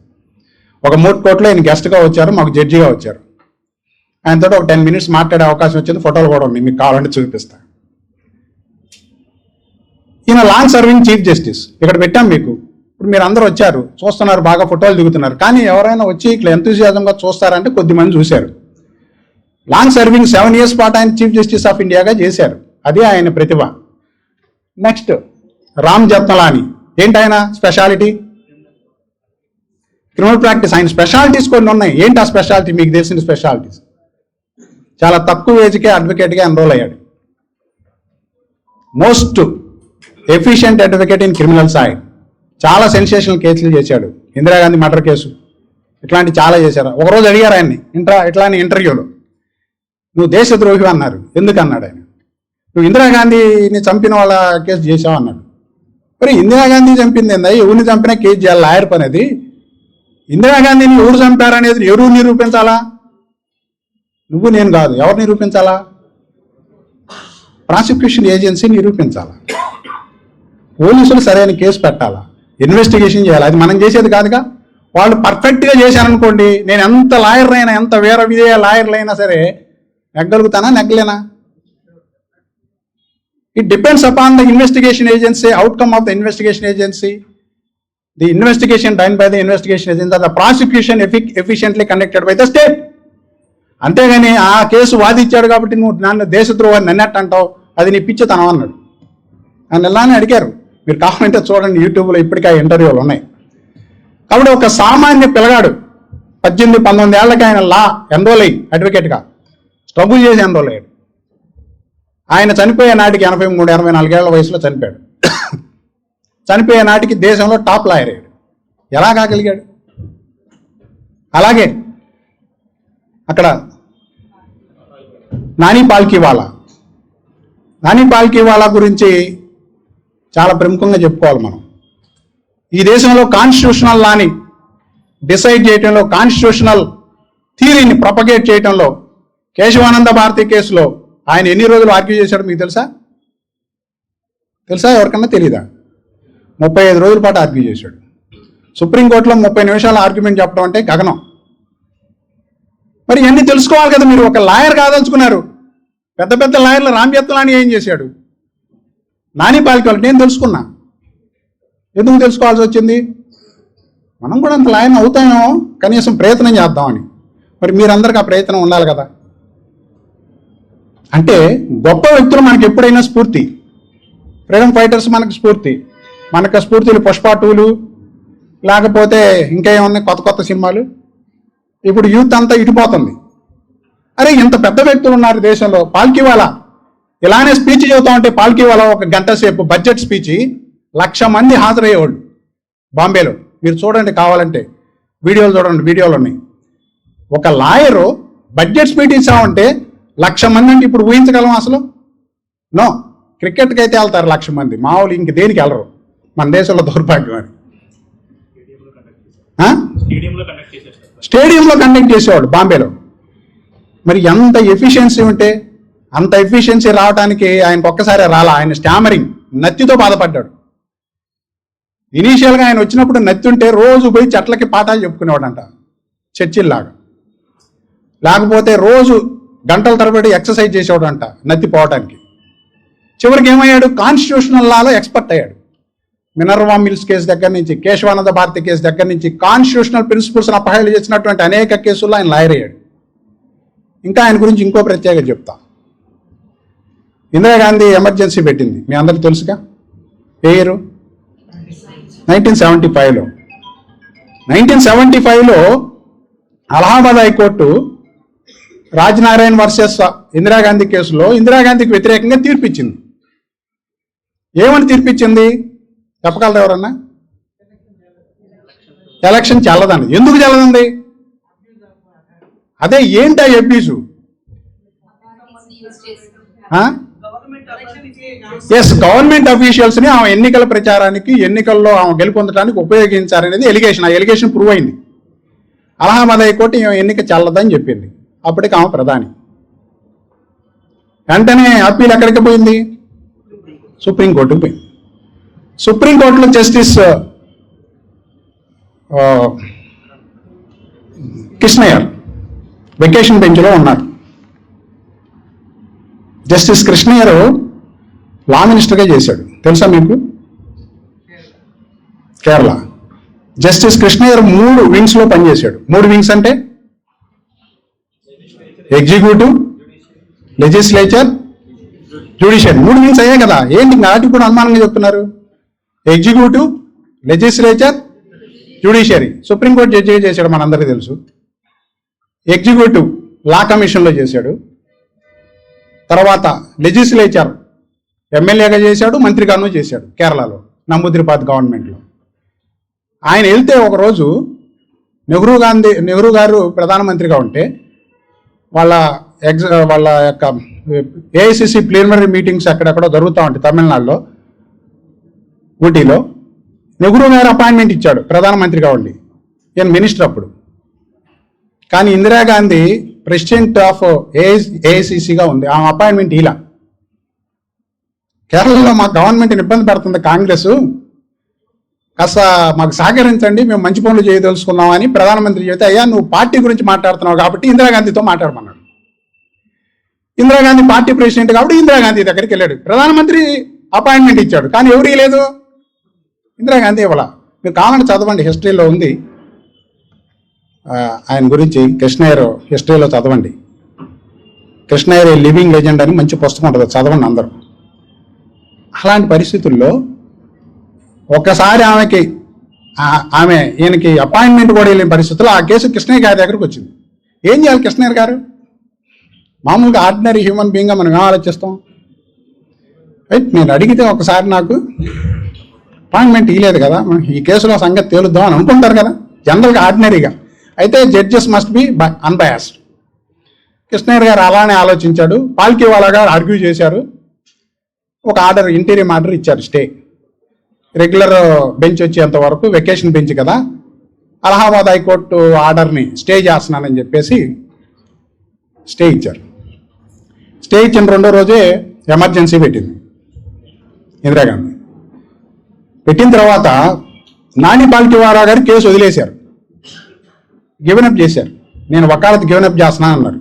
ఒక మూట్ కోర్టులో ఆయన గెస్ట్గా వచ్చారు, మాకు జడ్జిగా వచ్చారు. ఆయనతో ఒక 10 minutes మాట్లాడే అవకాశం వచ్చింది. ఫోటోలు కూడా ఉన్నాయి, మీకు కావాలంటే చూపిస్తాను. ఈయన లాంగ్ సర్వింగ్ చీఫ్ జస్టిస్. ఇక్కడ పెట్టాం మీకు. ఇప్పుడు మీరు అందరూ వచ్చారు, చూస్తున్నారు, బాగా ఫోటోలు దిగుతున్నారు. కానీ ఎవరైనా వచ్చి ఇట్లా ఎంతూజియాజంగా చూస్తారంటే కొద్దిమంది చూశారు. లాంగ్ సర్వింగ్ 7 years పాటు ఆయన చీఫ్ జస్టిస్ ఆఫ్ ఇండియాగా చేశారు. అది ఆయన ప్రతిభ. నెక్స్ట్ రామ్ జత్మలాని. ఏంటి ఆయన స్పెషాలిటీ? Criminal practice. ఆయన స్పెషాలిటీస్ కొన్ని ఉన్నాయి. ఏంటి ఆ స్పెషాలిటీ? మీకు తెలిసిన స్పెషాలిటీస్. చాలా తక్కువ ఏజ్కే అడ్వకేట్గా ఎన్రోల్ అయ్యాడు. Most efficient advocate in criminal side. చాలా సెన్సేషనల్ కేసులు చేశాడు. ఇందిరాగాంధీ మర్డర్ కేసు, ఇట్లాంటి చాలా చేశారు. ఒకరోజు అడిగారు ఆయన్ని ఇట్లాంటి ఇంటర్వ్యూలో, నువ్వు దేశద్రోహి అన్నారు. ఎందుకు అన్నాడు ఆయన. నువ్వు ఇందిరాగాంధీని చంపిన వాళ్ళ కేసు చేసావు అన్నాడు. మరి ఇందిరాగాంధీ చంపింది ఏందా? ఎవరిని చంపినా కేసు చేయాలి, లాయర్ పని అది. ఇందిరాగాంధీని ఎవరు చంపారనేది ఎవరు నిరూపించాలా? నువ్వు, నేను కాదు. ఎవరు నిరూపించాలా? Prosecution agency నిరూపించాలా. పోలీసులు సరైన కేసు పెట్టాలా, ఇన్వెస్టిగేషన్ చేయాలి. అది మనం చేసేది కాదుగా. వాళ్ళు పర్ఫెక్ట్గా చేశారనుకోండి, నేను ఎంత లాయర్లైనా, ఎంత వేరే విధేయ లాయర్లైనా సరే నెగ్గలుగుతానా, నెగ్గలేనా? It depends upon the investigation agency, outcome of the investigation agency, the investigation done by the investigation agency, the prosecution efficiently conducted by the state. అంతేగాని ఆ కేసు వాదించాడు కాబట్టి నువ్వు నన్ను దేశద్రోహాన్ని నన్నట్టు అంటావు, అది నీ పిచ్చితనం అన్నాడు. ఆయన ఎలానే అడిగారు. మీరు కావాలంటే చూడండి, యూట్యూబ్లో ఇప్పటికే ఇంటర్వ్యూలు ఉన్నాయి. కాబట్టి ఒక సామాన్య పిల్లగాడు 18-19 ఏళ్ళకి ఆయన లా ఎన్రోల్ అయ్యి అడ్వకేట్గా స్ట్రగుల్ చేసి ఎన్రోల్ అయ్యాడు. ఆయన చనిపోయే నాటికి 83-84 ఏళ్ల వయసులో చనిపోయాడు. చనిపోయే నాటికి దేశంలో టాప్ లాయర్ అయ్యాడు. ఎలా కాగలిగాడు? అలాగే అక్కడ నాని పాల్కీవాలా గురించి చాలా ప్రముఖంగా చెప్పుకోవాలి మనం. ఈ దేశంలో కాన్స్టిట్యూషనల్ లాని డిసైడ్ చేయడంలో కాన్స్టిట్యూషనల్ థియరీని ప్రొపగేట్ చేయడంలో కేశవానంద భారతి కేసులో ఆయన ఎన్ని రోజులు ఆర్గ్యూ చేశాడు మీకు తెలుసా? ఎవరికన్నా తెలీదా? 35 రోజుల పాటు ఆర్గ్యూ చేశాడు. సుప్రీంకోర్టులో 30 నిమిషాల ఆర్గ్యుమెంట్ చెప్పడం అంటే గగనం. మరి ఇవన్నీ తెలుసుకోవాలి కదా మీరు. ఒక లాయర్ కాదలుచుకున్నారు. పెద్ద పెద్ద లాయర్లు రామ్ జెత్మలాని ఏం చేశాడు, నాని పాల్కోవాలి, నేను తెలుసుకున్నా. ఎందుకు తెలుసుకోవాల్సి వచ్చింది? మనం కూడా అంత లాయర్ని అవుతామేమో, కనీసం ప్రయత్నం చేద్దామని. మరి మీరందరికీ ఆ ప్రయత్నం ఉండాలి కదా. అంటే గొప్ప వ్యక్తులు మనకి ఎప్పుడైనా స్ఫూర్తి. ఫ్రీడమ్ ఫైటర్స్ మనకు స్ఫూర్తి. మనకు స్ఫూర్తిలు పుష్ప 2లు, లేకపోతే ఇంకా ఏమన్నా కొత్త కొత్త సినిమాలు. ఇప్పుడు యూత్ అంతా ఇటుపోతుంది. అరే ఇంత పెద్ద వ్యక్తులు ఉన్నారు దేశంలో. పాల్కివాలా ఇలానే స్పీచ్ చెబుతా ఉంటే, పాల్కివాలా ఒక గంట సేపు బడ్జెట్ స్పీచ్ 1,00,000 మంది హాజరయ్యేవాళ్ళు బాంబేలో. మీరు చూడండి, కావాలంటే వీడియోలు చూడండి, వీడియోలు ఉన్నాయి. ఒక లాయరు బడ్జెట్ స్పీచ్ ఇచ్చామంటే 1,00,000 మంది అంటే ఇప్పుడు ఊహించగలం అసలు? నో. క్రికెట్కి అయితే వెళ్తారు 1,00,000 మంది, మామూలు ఇంక దేనికి వెళ్ళరు. మన దేశంలో దౌర్భాగ్యం అని. స్టేడియంలో కండక్ట్ చేసేవాడు బాంబేలో. మరి ఎంత ఎఫిషియన్సీ ఉంటే, అంత ఎఫిషియన్సీ రావడానికి ఆయనకు ఒక్కసారి రాలా. ఆయన స్టామరింగ్, నత్తితో బాధపడ్డాడు. ఇనీషియల్గా ఆయన వచ్చినప్పుడు నత్తి ఉంటే రోజు పోయి చెట్లకి పాఠాలు చెప్పుకునేవాడంట, చర్చిల్లాగా. లేకపోతే రోజు గంటల తరబడి ఎక్సర్సైజ్ చేసేవాడంట నత్తి పోవడానికి. చివరికి ఏమయ్యాడు? కాన్స్టిట్యూషనల్ లాలో ఎక్స్పర్ట్ అయ్యాడు. మినర్వా మిల్స్ కేసు దగ్గర నుంచి, కేశవానంద భారతి కేసు దగ్గర నుంచి, కాన్స్టిట్యూషనల్ ప్రిన్సిపల్స్ని అపహేళన చేసినటువంటి అనేక కేసుల్లో ఆయన లాయర్ అయ్యాడు. ఇంకా ఆయన గురించి ఇంకో ప్రత్యేకత చెప్తా. ఇందిరాగాంధీ ఎమర్జెన్సీ పెట్టింది, మీ అందరికీ తెలుసుగా. ఏ ఇయర్? 1975లో. 1975లో అలహాబాద్ హైకోర్టు రాజ్నారాయణ్ వర్సెస్ ఇందిరాగాంధీ కేసులో ఇందిరాగాంధీకి వ్యతిరేకంగా తీర్పిచ్చింది. ఏమని తీర్పిచ్చింది చెప్పగలరు ఎవరన్నా? ఎలక్షన్ చెల్లదండి. ఎందుకు చెల్లదండి? అదే ఏంటి ఆ అబ్యూజు? ఎస్, గవర్నమెంట్ అఫీషియల్స్ని ఆమె ఎన్నికల ప్రచారానికి, ఎన్నికల్లో ఆమె గెలుపొందడానికి ఉపయోగించారనేది ఎలిగేషన్. ఆ ఎలిగేషన్ ప్రూవ్ అయింది. అలహాబాద్ హైకోర్టు ఈమె ఎన్నిక చెల్లదని చెప్పింది. అప్పటికి ఆమె ప్రధాని. వెంటనే అప్పీల్ ఎక్కడికి పోయింది? సుప్రీంకోర్టుకు పోయింది. సుప్రీంకోర్టులో జస్టిస్ కృష్ణయ్యర్ వెకేషన్ బెంచ్లో ఉన్నారు. జస్టిస్ కృష్ణయ్యర్ లా మినిస్టర్గా చేశాడు, తెలుసా మీకు? కేరళ. జస్టిస్ కృష్ణయ్యర్ 3 వింగ్స్లో పనిచేశాడు. 3 వింగ్స్ అంటే ఎగ్జిక్యూటివ్, లెజిస్లేచర్, జ్యుడిషియరీ. 3 వింగ్స్ అయ్యాయి కదా. ఏంటి నాటికి కూడా అనుమానంగా చెప్తున్నారు? Executive, legislature, judiciary. సుప్రీంకోర్టు జడ్జిగా చేశాడు, మనందరికీ తెలుసు. ఎగ్జిక్యూటివ్ లా కమిషన్లో చేశాడు. తర్వాత లెజిస్లేచర్ ఎమ్మెల్యేగా చేశాడు, మంత్రిగాను చేశాడు కేరళలో, నమూద్రిపాద్ గవర్నమెంట్లో. ఆయన వెళ్తే ఒకరోజు నెహ్రూ గారు ప్రధానమంత్రిగా ఉంటే వాళ్ళ యొక్క ఏఐసిసి ప్లీనరీ మీటింగ్స్ అక్కడెక్కడో జరుగుతూ ఉంటాయి తమిళనాడులో, ఊటీలో. నెహ్రూ గారు అపాయింట్మెంట్ ఇచ్చాడు ప్రధానమంత్రిగా ఉండి, ఈయన మినిస్టర్ అప్పుడు. కానీ ఇందిరాగాంధీ ప్రెసిడెంట్ ఆఫ్ ఏఐసిసిగా ఉంది, ఆమె అపాయింట్మెంట్ ఇలా. కేరళలో మా గవర్నమెంట్ని ఇబ్బంది పెడుతుంది కాంగ్రెస్, కాస్త మాకు సహకరించండి, మేము మంచి పనులు చేయదలుచుకున్నామని ప్రధానమంత్రి చెబితే, అయ్యా నువ్వు పార్టీ గురించి మాట్లాడుతున్నావు కాబట్టి ఇందిరాగాంధీతో మాట్లాడమన్నాడు. ఇందిరాగాంధీ పార్టీ ప్రెసిడెంట్ కాబట్టి ఇందిరాగాంధీ దగ్గరికి వెళ్ళాడు. ప్రధానమంత్రి అపాయింట్మెంట్ ఇచ్చాడు, కానీ ఎవరికి లేదు, ఇందిరాగాంధీ ఇవ్వాల. మీరు కావాలంటే చదవండి, హిస్టరీలో ఉంది ఆయన గురించి. కృష్ణయ్యర్ హిస్టరీలో చదవండి. కృష్ణయ్యర్ లివింగ్ లెజెండ్ అని మంచి పుస్తకం ఉంటుంది, చదవండి అందరూ. అలాంటి పరిస్థితుల్లో ఒక్కసారి ఈయనకి అపాయింట్మెంట్ కూడా వెళ్ళిన పరిస్థితుల్లో ఆ కేసు కృష్ణయ్య గారి దగ్గరకు వచ్చింది. ఏం చేయాలి కృష్ణయ్య గారు? మామూలుగా ఆర్డినరీ హ్యూమన్ బీయింగ్గా మనం ఏం ఆలోచిస్తాం? రైట్, నేను అడిగితే ఒకసారి నాకు అపాయింట్మెంట్ ఇవ్వలేదు కదా, ఈ కేసులో సంగతి తేలుద్దాం అని అనుకుంటారు కదా జనరల్గా, ఆర్డినరీగా. అయితే judges must be unbiased. Krishnaiah గారు అలానే ఆలోచించాడు. పాల్కివాలా గారు ఆర్గ్యూ చేశారు. ఒక ఆర్డర్, ఇంటీరియం ఆర్డర్ ఇచ్చారు, స్టే. రెగ్యులర్ బెంచ్ వచ్చేంత వరకు, వెకేషన్ బెంచ్ కదా, అలహాబాద్ హైకోర్టు ఆర్డర్ని స్టే చేస్తున్నానని చెప్పేసి స్టే ఇచ్చారు. స్టే ఇచ్చిన రెండో రోజే ఎమర్జెన్సీ పెట్టింది ఇందిరాగాంధీ. పెట్టిన తర్వాత నాని పాల్కివాలా గారు కేసు వదిలేశారు, గివెనప్ చేశారు. నేను వకాలత్ గివెనప్ చేస్తున్నాను అన్నారు.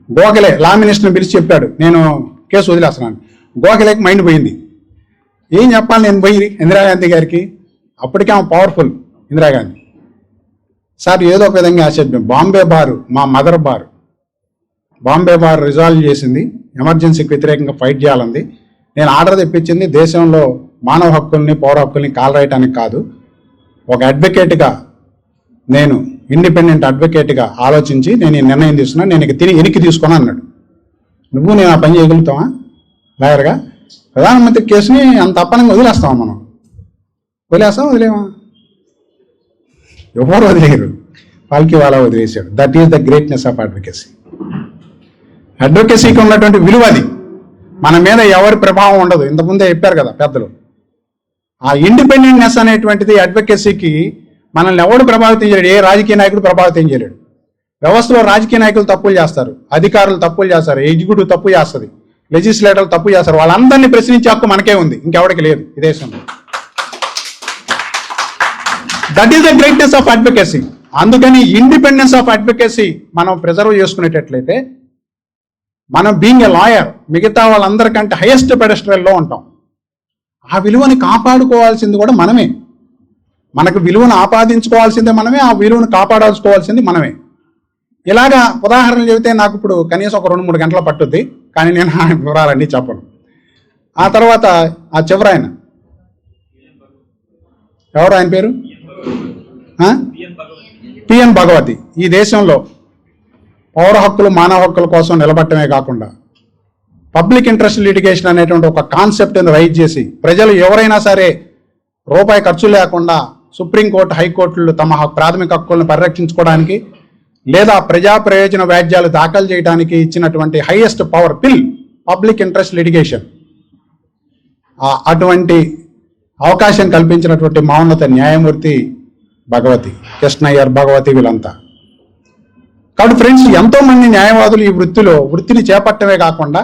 గోఖలే లా మినిస్టర్ని పిలిచి చెప్పాడు, నేను కేసు వదిలేస్తున్నాను. గోఖలేకి మైండ్ పోయింది, ఏం చెప్పాలి నేను పోయి ఇందిరాగాంధీ గారికి. అప్పటికే ఆమె పవర్ఫుల్ ఇందిరాగాంధీ. సార్ ఏదో ఒక విధంగా చెప్పాం, బాంబే బార్ మా mother bar, Bombay bar resolve చేసింది ఎమర్జెన్సీకి వ్యతిరేకంగా ఫైట్ చేయాలంది. నేను ఆర్డర్ తెప్పించింది దేశంలో మానవ హక్కుల్ని పౌర హక్కుల్ని కాలరాయటానికి కాదు, ఒక అడ్వకేట్గా నేను ఇండిపెండెంట్ అడ్వకేట్గా ఆలోచించి నేను ఈ నిర్ణయం తీసుకున్నాను, నేను ఎనికి తీసుకున్నా అన్నాడు. నువ్వు నేను ఆ పని చేయగలుగుతావా లాయర్గా? ప్రధానమంత్రి కేసుని అంత అప్పనంగా వదిలేస్తావా మనం? వదిలేమా? ఎవరు వదిలేరు, పాల్కివాలా వదిలేశాడు. That is the greatness of advocacy. అడ్వకేసీకి ఉన్నటువంటి విలువ అది. మన మీద ఎవరి ప్రభావం ఉండదు. ఇంతకుముందే చెప్పారు కదా పెద్దలు, ఆ ఇండిపెండెంట్నెస్ అనేటువంటిది అడ్వకేసీకి మనల్ని ఎవడు ప్రభావితం చేయలేడు, ఏ రాజకీయ నాయకుడు ప్రభావితం చేయలేడు. వ్యవస్థలో రాజకీయ నాయకులు తప్పులు చేస్తారు, అధికారులు తప్పులు చేస్తారు, ఎగ్జిక్యూటివ్ తప్పు చేస్తుంది, లెజిస్లేటర్లు తప్పు చేస్తారు. వాళ్ళందరినీ ప్రశ్నించే హక్కు మనకే ఉంది, ఇంకెవరికి లేదు ఈ దేశంలో. That is the greatness of advocacy. అందుకని ఇండిపెండెన్స్ ఆఫ్ అడ్వకేసీ మనం ప్రిజర్వ్ చేసుకునేటట్లయితే మనం బీయింగ్ ఎ లాయర్ మిగతా వాళ్ళందరికంటే హైయెస్ట్ పెడెస్ట్రల్లో ఉంటాం. ఆ విలువని కాపాడుకోవాల్సింది కూడా మనమే. మనకు విలువను ఆపాదించుకోవాల్సిందే మనమే, ఆ విలువను కాపాడాల్సుకోవాల్సింది మనమే. ఇలాగా ఉదాహరణలు చెబితే నాకు ఇప్పుడు కనీసం ఒక 2-3 గంటల పట్టుద్ది, కానీ నేను ఆ వివరాలన్నీ చెప్పను. ఆ తర్వాత ఆ చివరాయన ఎవరు, ఆయన పేరు పిఎన్ భగవతి. ఈ దేశంలో పౌర హక్కులు మానవ హక్కుల కోసం నిలబడటమే కాకుండా పబ్లిక్ ఇంట్రెస్ట్ లిటిగేషన్ అనేటువంటి ఒక కాన్సెప్ట్ని రైజ్ చేసి ప్రజలు ఎవరైనా సరే రూపాయి ఖర్చు లేకుండా సుప్రీంకోర్టు హైకోర్టులు తమ ప్రాథమిక హక్కులను పరిరక్షించుకోవడానికి లేదా ప్రజా ప్రయోజన వ్యాజ్యాలు దాఖలు చేయడానికి ఇచ్చినటువంటి highest power bill public interest litigation. అటువంటి అవకాశం కల్పించినటువంటి మహోన్నత న్యాయమూర్తి భగవతి, కృష్ణయ్యర్, భగవతి, వీళ్ళంతా. కాబట్టి ఫ్రెండ్స్, ఎంతోమంది న్యాయవాదులు ఈ వృత్తిని చేపట్టమే కాకుండా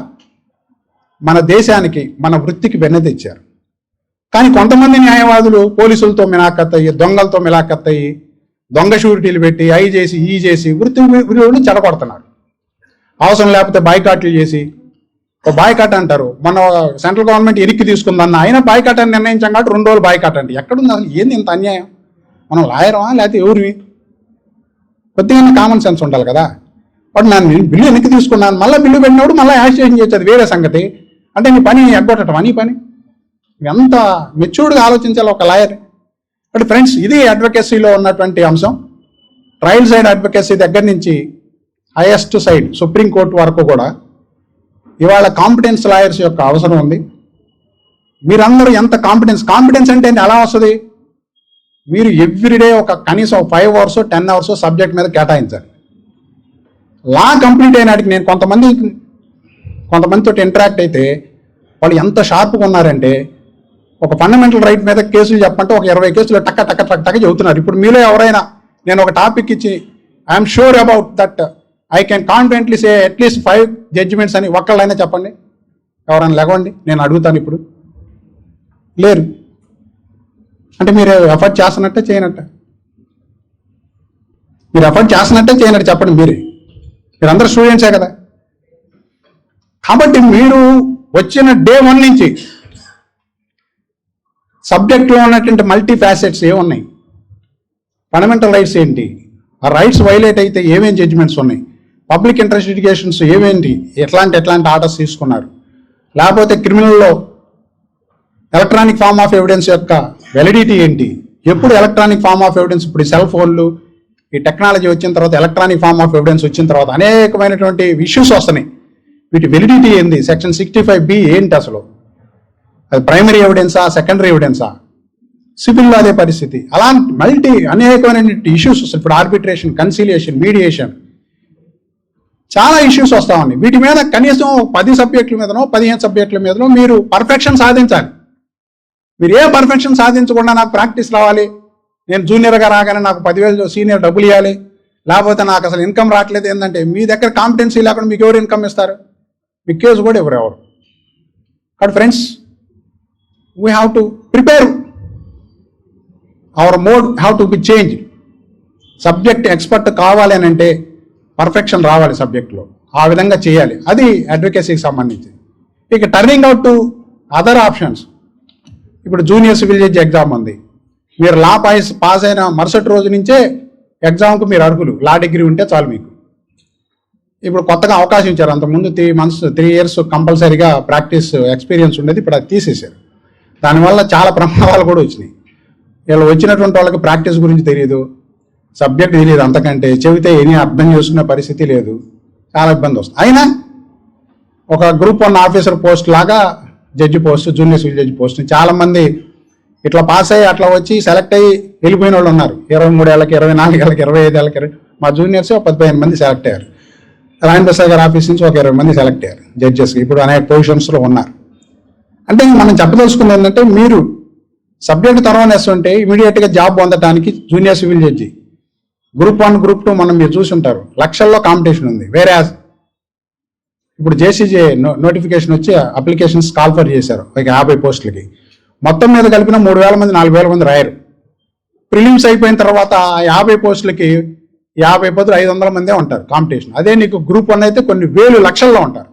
మన దేశానికి మన వృత్తికి వెన్నెదిచ్చారు. కానీ కొంతమంది న్యాయవాదులు పోలీసులతో మిలాఖత్తయ్యి, దొంగలతో మిలాఖత్తయ్యి, దొంగ షూరిటీలు పెట్టి అవి చేసి ఈ చేసి వృత్తి విలువను చెడగొడుతున్నారు. అవసరం లేకపోతే బాయ్కాట్లు చేసి, ఒక బాయ్కాట్ అంటారు, మన సెంట్రల్ గవర్నమెంట్ ఎరికి తీసుకుందన్న ఆయన బాయ్కాట్ అని నిర్ణయించాం కాబట్టి 2 రోజులు బాయ్కాట్ అంటే ఎక్కడుంది అసలు? ఏంది ఇంత అన్యాయం? మనం లాయరమా లేకపోతే ఎవరివి? కొద్దిగా కామన్ సెన్స్ ఉండాలి కదా. బట్ నేను బిల్లు వెనక్కి తీసుకున్నాను, మళ్ళీ బిల్లు పెట్టినప్పుడు మళ్ళీ యాక్షన్ చేయొచ్చు, అది వేరే సంగతి. అంటే నీ పని ఎగ్గొట్టడం అని పని ఎంత మెచ్యూర్డ్గా ఆలోచించాలి ఒక లాయర్. అంటే ఫ్రెండ్స్, ఇది అడ్వకేసీలో ఉన్నటువంటి అంశం. ట్రయల్ సైడ్ అడ్వకేసీ దగ్గర నుంచి హైయెస్ట్ సైడ్ సుప్రీంకోర్టు వరకు కూడా ఇవాళ కాంపిటెన్స్ లాయర్స్ యొక్క అవసరం ఉంది. మీరందరూ ఎంత కాంపిటెన్స్ అంటే ఎలా వస్తుంది? మీరు ఎవ్రీడే ఒక కనీసం 5 hours 10 hours సబ్జెక్ట్ మీద కేటాయించాలి. లా కంప్లీట్ అయినాటికి నేను కొంతమందితో ఇంటరాక్ట్ అయితే వాళ్ళు ఎంత షార్ప్గా ఉన్నారంటే, ఒక ఫండమెంటల్ రైట్ మీద కేసులు చెప్పంటే ఒక 20 కేసులు టక్క టక్క టక్క టక్క చెబుతున్నారు. ఇప్పుడు మీలో ఎవరైనా నేను ఒక టాపిక్ ఇచ్చి I'm sure about that I can confidently say at least 5 judgements అని ఒక్కళ్ళైనా చెప్పండి. ఎవరైనా లేవండి, నేను అడుగుతాను. ఇప్పుడు లేరు. అంటే మీరు ఎఫర్ట్ చేస్తున్నట్టే చేయనట్ట? మీరు ఎఫర్ట్ చేస్తున్నట్టే చేయనట్టు చెప్పండి. మీరందరూ స్టూడెంట్సే కదా. కాబట్టి మీరు వచ్చిన day 1 నుంచి సబ్జెక్ట్లో ఉన్నటువంటి మల్టీ ఫ్యాసెట్స్ ఏమున్నాయి, ఫండమెంటల్ రైట్స్ ఏంటి, ఆ రైట్స్ వైలేట్ అయితే ఏమేమి జడ్జిమెంట్స్ ఉన్నాయి, పబ్లిక్ ఇంట్రెస్ట్ లిటిగేషన్స్ ఏమేంటి, ఎట్లాంటి ఆర్డర్స్ తీసుకున్నారు, లేకపోతే క్రిమినల్లో ఎలక్ట్రానిక్ ఫార్మ్ ఆఫ్ ఎవిడెన్స్ యొక్క వెలిడిటీ ఏంటి, ఎప్పుడు ఎలక్ట్రానిక్ ఫార్మ్ ఆఫ్ ఎవిడెన్స్, ఇప్పుడు సెల్ ఫోన్లు ఈ టెక్నాలజీ వచ్చిన తర్వాత ఎలక్ట్రానిక్ ఫార్మ్ ఆఫ్ ఎవిడెన్స్ వచ్చిన తర్వాత అనేకమైనటువంటి ఇష్యూస్ వస్తున్నాయి. వీటి వెలిడిటీ ఏంది, సెక్షన్ 65B ఏంటి, అసలు అది ప్రైమరీ ఎవిడెన్సా సెకండరీ ఎవిడెన్సా? సివిల్లో అదే పరిస్థితి. అలాంటి అనేకమైన ఇష్యూస్ వస్తాయి. ఇప్పుడు ఆర్బిట్రేషన్, కన్సిలియేషన్, మీడియేషన్, చాలా ఇష్యూస్ వస్తా ఉన్నాయి. వీటి మీద కనీసం 10 సబ్జెక్టుల మీదనో 15 సబ్జెక్టుల మీదనో మీరు పర్ఫెక్షన్ సాధించాలి. మీరు ఏ పర్ఫెక్షన్ సాధించకుండా నాకు ప్రాక్టీస్ రావాలి, నేను జూనియర్గా రాగానే నాకు 10,000 సీనియర్ డబ్బులు ఇవ్వాలి, లేకపోతే నాకు అసలు ఇన్కమ్ రావట్లేదు ఏంటంటే మీ దగ్గర కాంపిటెన్సీ లేకుండా మీకు ఎవరు ఇన్కమ్ ఇస్తారు? మీకు కేసు కూడా ఎవరు కాబట్టి friends, we have to prepare, our mode have to be change. Subject expert కావాలి అని అంటే పర్ఫెక్షన్ రావాలి సబ్జెక్ట్లో, ఆ విధంగా చేయాలి. అది అడ్వకేసీకి సంబంధించి. ఇక turning out to other options. ఇప్పుడు జూనియర్ సివిల్ జడ్జి ఎగ్జామ్ ఉంది, మీరు లా పాస్ అయిన మరుసటి రోజు నుంచే ఎగ్జామ్కు మీరు అర్హులు, లా డిగ్రీ ఉంటే చాలు మీకు. ఇప్పుడు కొత్తగా అవకాశం ఇచ్చారు, అంతకుముందు 3 years కంపల్సరీగా ప్రాక్టీస్ ఎక్స్పీరియన్స్ ఉండేది, ఇప్పుడు అది తీసేశారు. దానివల్ల చాలా ప్రమాదాలు కూడా వచ్చినాయి. వీళ్ళు వచ్చినటువంటి వాళ్ళకి ప్రాక్టీస్ గురించి తెలియదు, సబ్జెక్ట్ తెలియదు, అంతకంటే చెబితే ఏమీ అర్థం చేసుకునే పరిస్థితి లేదు, చాలా ఇబ్బంది వస్తుంది. అయినా ఒక గ్రూప్ 1 ఆఫీసర్ పోస్ట్ లాగా judge post, junior civil judge post చాలామంది ఇట్లా పాస్ అయ్యి అట్లా వచ్చి సెలెక్ట్ అయ్యి వెళ్ళిపోయిన వాళ్ళు ఉన్నారు. 23 ఏళ్ళకి, 24 ఏళ్ళకి, 25 ఏళ్ళకి. మా జూనియర్స్ 15 మంది సెలెక్ట్ అయ్యారు. రాయన్ ప్రసాద్ గారి ఆఫీస్ నుంచి ఒక 20 మంది సెలెక్ట్ అయ్యారు జడ్జెస్. ఇప్పుడు అనేక పొజిషన్స్లో ఉన్నారు. అంటే మనం చెప్పదలుచుకుంది ఏంటంటే, మీరు సబ్జెక్ట్ తర్వానేస్తుంటే ఇమీడియట్గా జాబ్ పొందడానికి junior civil judge group 1, group 2 మనం మీరు చూసి ఉంటారు, లక్షల్లో కాంపిటీషన్ ఉంది. వేరే ఇప్పుడు జేసీజే నోటిఫికేషన్ వచ్చి అప్లికేషన్స్ కాల్ఫర్ చేశారు ఒక 50 పోస్టులకి. మొత్తం మీద కలిపిన 3,000 మంది 4,000 మంది రాయరు. ప్రిలిమ్స్ అయిపోయిన తర్వాత 50 పోస్టులకి 50 బదులు 500 మందే ఉంటారు కాంపిటీషన్. అదే నీకు గ్రూప్ 1 అయితే కొన్ని వేలు లక్షల్లో ఉంటారు.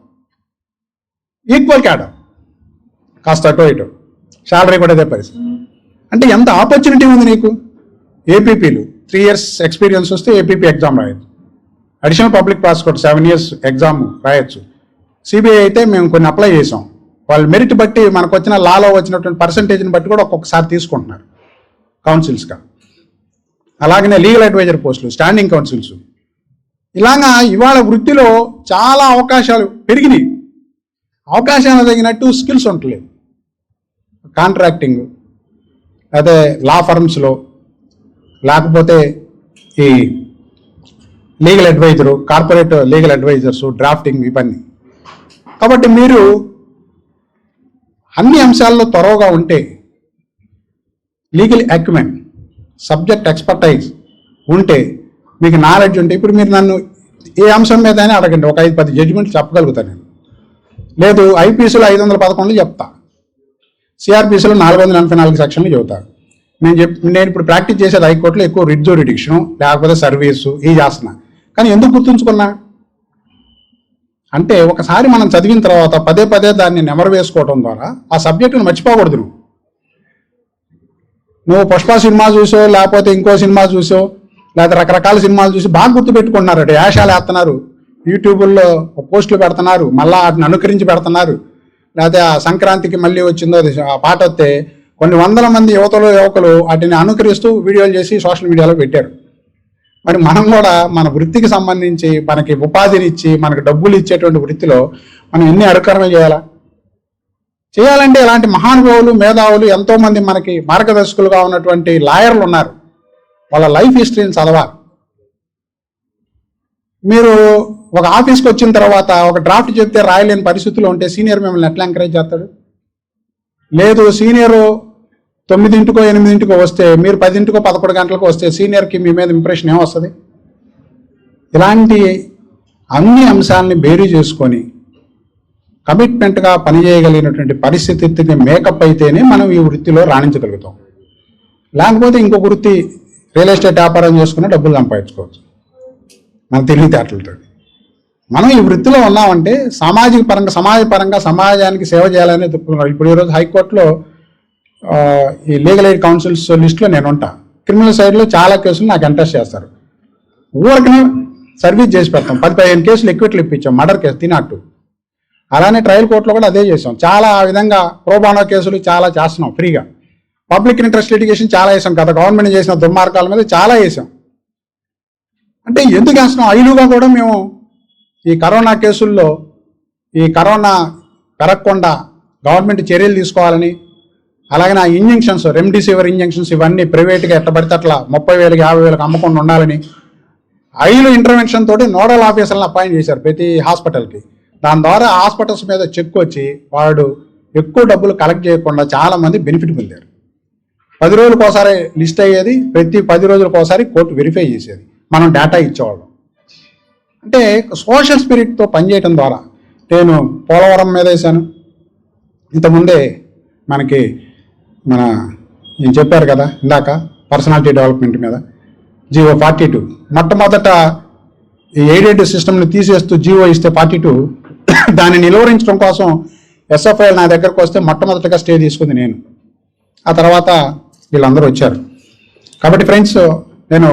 ఈక్వల్ క్యాడర్, కాస్త అటో ఇటు, శాలరీ కూడా అదే పరిస్థితి. అంటే ఎంత ఆపర్చునిటీ ఉంది నీకు. ఏపీపీలు 3 years ఎక్స్పీరియన్స్ వస్తే ఏపీపీ ఎగ్జామ్ రాయొచ్చు. Additional public prosecutor 7 years exam రాయొచ్చు. సిబిఐ అయితే మేము కొన్ని అప్లై చేసాం, వాళ్ళు మెరిట్ బట్టి మనకు వచ్చిన లాలో వచ్చినటువంటి పర్సంటేజ్ని బట్టి కూడా ఒక్కొక్కసారి తీసుకుంటున్నారు కౌన్సిల్స్గా. అలాగనే లీగల్ అడ్వైజర్ పోస్టులు, స్టాండింగ్ కౌన్సిల్స్, ఇలాగా ఇవాళ వృత్తిలో చాలా అవకాశాలు పెరిగినాయి. అవకాశాలు తగినట్టు స్కిల్స్ ఉండలేదు. కాంట్రాక్టింగ్, అదే లా ఫర్మ్స్లో, లేకపోతే ఈ legal adviser, corporate legal advisers, drafting, ఇవన్నీ. కాబట్టి మీరు అన్ని అంశాల్లో త్వరగా ఉంటే, లీగల్ అక్యుమెన్, సబ్జెక్ట్ ఎక్స్పర్టైజ్ ఉంటే, మీకు నాలెడ్జ్ ఉంటే, ఇప్పుడు మీరు నన్ను ఏ అంశం మీద అయినా అడగండి, ఒక 5-10 జడ్జిమెంట్లు చెప్పగలుగుతాను నేను. లేదు ఐపీసీలో 511 చెప్తా, సిఆర్పిసిలో 484 సెక్షన్లు చెబుతా. నేను ఇప్పుడు ప్రాక్టీస్ చేసేది హైకోర్టులో ఎక్కువ రిట్ జ్యూరిడిక్షన్, లేకపోతే సర్వీసు, ఇవి చేస్తున్నా. కానీ ఎందుకు గుర్తుంచుకున్నా అంటే, ఒకసారి మనం చదివిన తర్వాత పదే దాన్ని నెమరు వేసుకోవడం ద్వారా ఆ సబ్జెక్టును మర్చిపోకూడదు. నువ్వు పుష్ప సినిమా చూసో, లేకపోతే ఇంకో సినిమా చూసో, లేకపోతే రకరకాల సినిమాలు చూసి బాగా గుర్తుపెట్టుకుంటున్నారు. వేషాలు వేస్తున్నారు, యూట్యూబ్లో పోస్టులు పెడుతున్నారు, మళ్ళీ వాటిని అనుకరించి పెడుతున్నారు. లేకపోతే ఆ సంక్రాంతికి మళ్ళీ వచ్చిందో ఆ పాట వస్తే కొన్ని 100 మంది యువకులు వాటిని అనుకరిస్తూ వీడియోలు చేసి సోషల్ మీడియాలో పెట్టారు. మరి మనం కూడా మన వృత్తికి సంబంధించి, మనకి ఉపాధినిచ్చి, మనకు డబ్బులు ఇచ్చేటువంటి వృత్తిలో మనం ఎన్ని అనుకరణ చేయాలంటే ఇలాంటి మహానుభావులు, మేధావులు ఎంతోమంది మనకి మార్గదర్శకులుగా ఉన్నటువంటి లాయర్లు ఉన్నారు. వాళ్ళ లైఫ్ హిస్టరీని చదవాలి. మీరు ఒక ఆఫీస్కి వచ్చిన తర్వాత ఒక డ్రాఫ్ట్ చెప్తే రాయలేని పరిస్థితుల్లో ఉంటే సీనియర్ మిమ్మల్ని ఎట్లా ఎంకరేజ్ చేస్తాడు? లేదు, సీనియరు 9 8 వస్తే, మీరు 10 11 గంటలకు వస్తే సీనియర్కి మీ మీద ఇంప్రెషన్ ఏమొస్తుంది? ఇలాంటి అన్ని అంశాలని బేరీ చేసుకొని కమిట్మెంట్గా పనిచేయగలిగినటువంటి పరిస్థితిని మేకప్ అయితేనే మనం ఈ వృత్తిలో రాణించగలుగుతాం. లేకపోతే ఇంకొక వృత్తి, రియల్ ఎస్టేట్ వ్యాపారం చేసుకుని డబ్బులు సంపాదించుకోవచ్చు మన తెలివితేటలతో. మనం ఈ వృత్తిలో ఉన్నామంటే సమాజపరంగా సమాజానికి సేవ చేయాలనే చెప్తున్నారు. ఇప్పుడు ఈరోజు హైకోర్టులో ఈ లీగల్ ఎయిడ్ కౌన్సిల్స్ లిస్టులో నేను ఉంటా. క్రిమినల్ సైడ్లో చాలా కేసులు నాకు ఎంట్రెస్ట్ చేస్తారు. ఊరికనే సర్వీస్ చేసి పెడతాం. 10-15 కేసులు ఎక్విట్లు ఇప్పించాం, మర్డర్ కేసు తినట్టు. అలానే ట్రయల్ కోర్టులో కూడా అదే చేసాం. చాలా ఆ విధంగా ప్రోబానో కేసులు చాలా చేస్తున్నాం ఫ్రీగా. పబ్లిక్ ఇంట్రెస్ట్ లిటిగేషన్ చాలా వేసాం. గత గవర్నమెంట్ చేసిన దుర్మార్గాల మీద చాలా వేసాం. అంటే ఎందుకు వేస్తున్నాం? ఐలుగా కూడా మేము ఈ కరోనా కేసుల్లో ఈ కరోనా పెరగకుండా గవర్నమెంట్ చర్యలు తీసుకోవాలని, అలాగే నా ఇంజెక్షన్స్, రెమ్డెసివిర్ ఇంజెక్షన్స్ ఇవన్నీ ప్రైవేట్గా ఎట్టబడితే అట్లా 30,000 50,000 అమ్మకుండా ఉండాలని ఐలు ఇంటర్వెన్షన్ తోటి నోడల్ ఆఫీసర్లను అపాయింట్ చేశారు ప్రతి హాస్పిటల్కి. దాని ద్వారా హాస్పిటల్స్ మీద చెక్ వచ్చి వాడు ఎక్కువ డబ్బులు కలెక్ట్ చేయకుండా చాలామంది బెనిఫిట్ పొందారు. 10 రోజులకు ఒకసారి లిస్ట్ అయ్యేది, ప్రతి 10 రోజులకు ఒకసారి కోర్టు వెరిఫై చేసేది, మనం డేటా ఇచ్చేవాళ్ళం. అంటే సోషల్ స్పిరిట్తో పనిచేయటం ద్వారా నేను పోలవరం మీద వేశాను. ఇంతకుముందే మనకి నేను చెప్పారు కదా ఇందాక పర్సనాలిటీ డెవలప్మెంట్ మీద జీవో 42 మొట్టమొదట ఈ ఎయిడెడ్ సిస్టమ్ని తీసేస్తూ జీవో ఇస్తే 42 దాన్ని నిలువరించడం కోసం ఎస్ఎఫ్ఐఎల్ నా దగ్గరకు వస్తే మొట్టమొదటిగా స్టే తీసుకుంది నేను. ఆ తర్వాత వీళ్ళందరూ వచ్చారు. కాబట్టి ఫ్రెండ్స్, నేను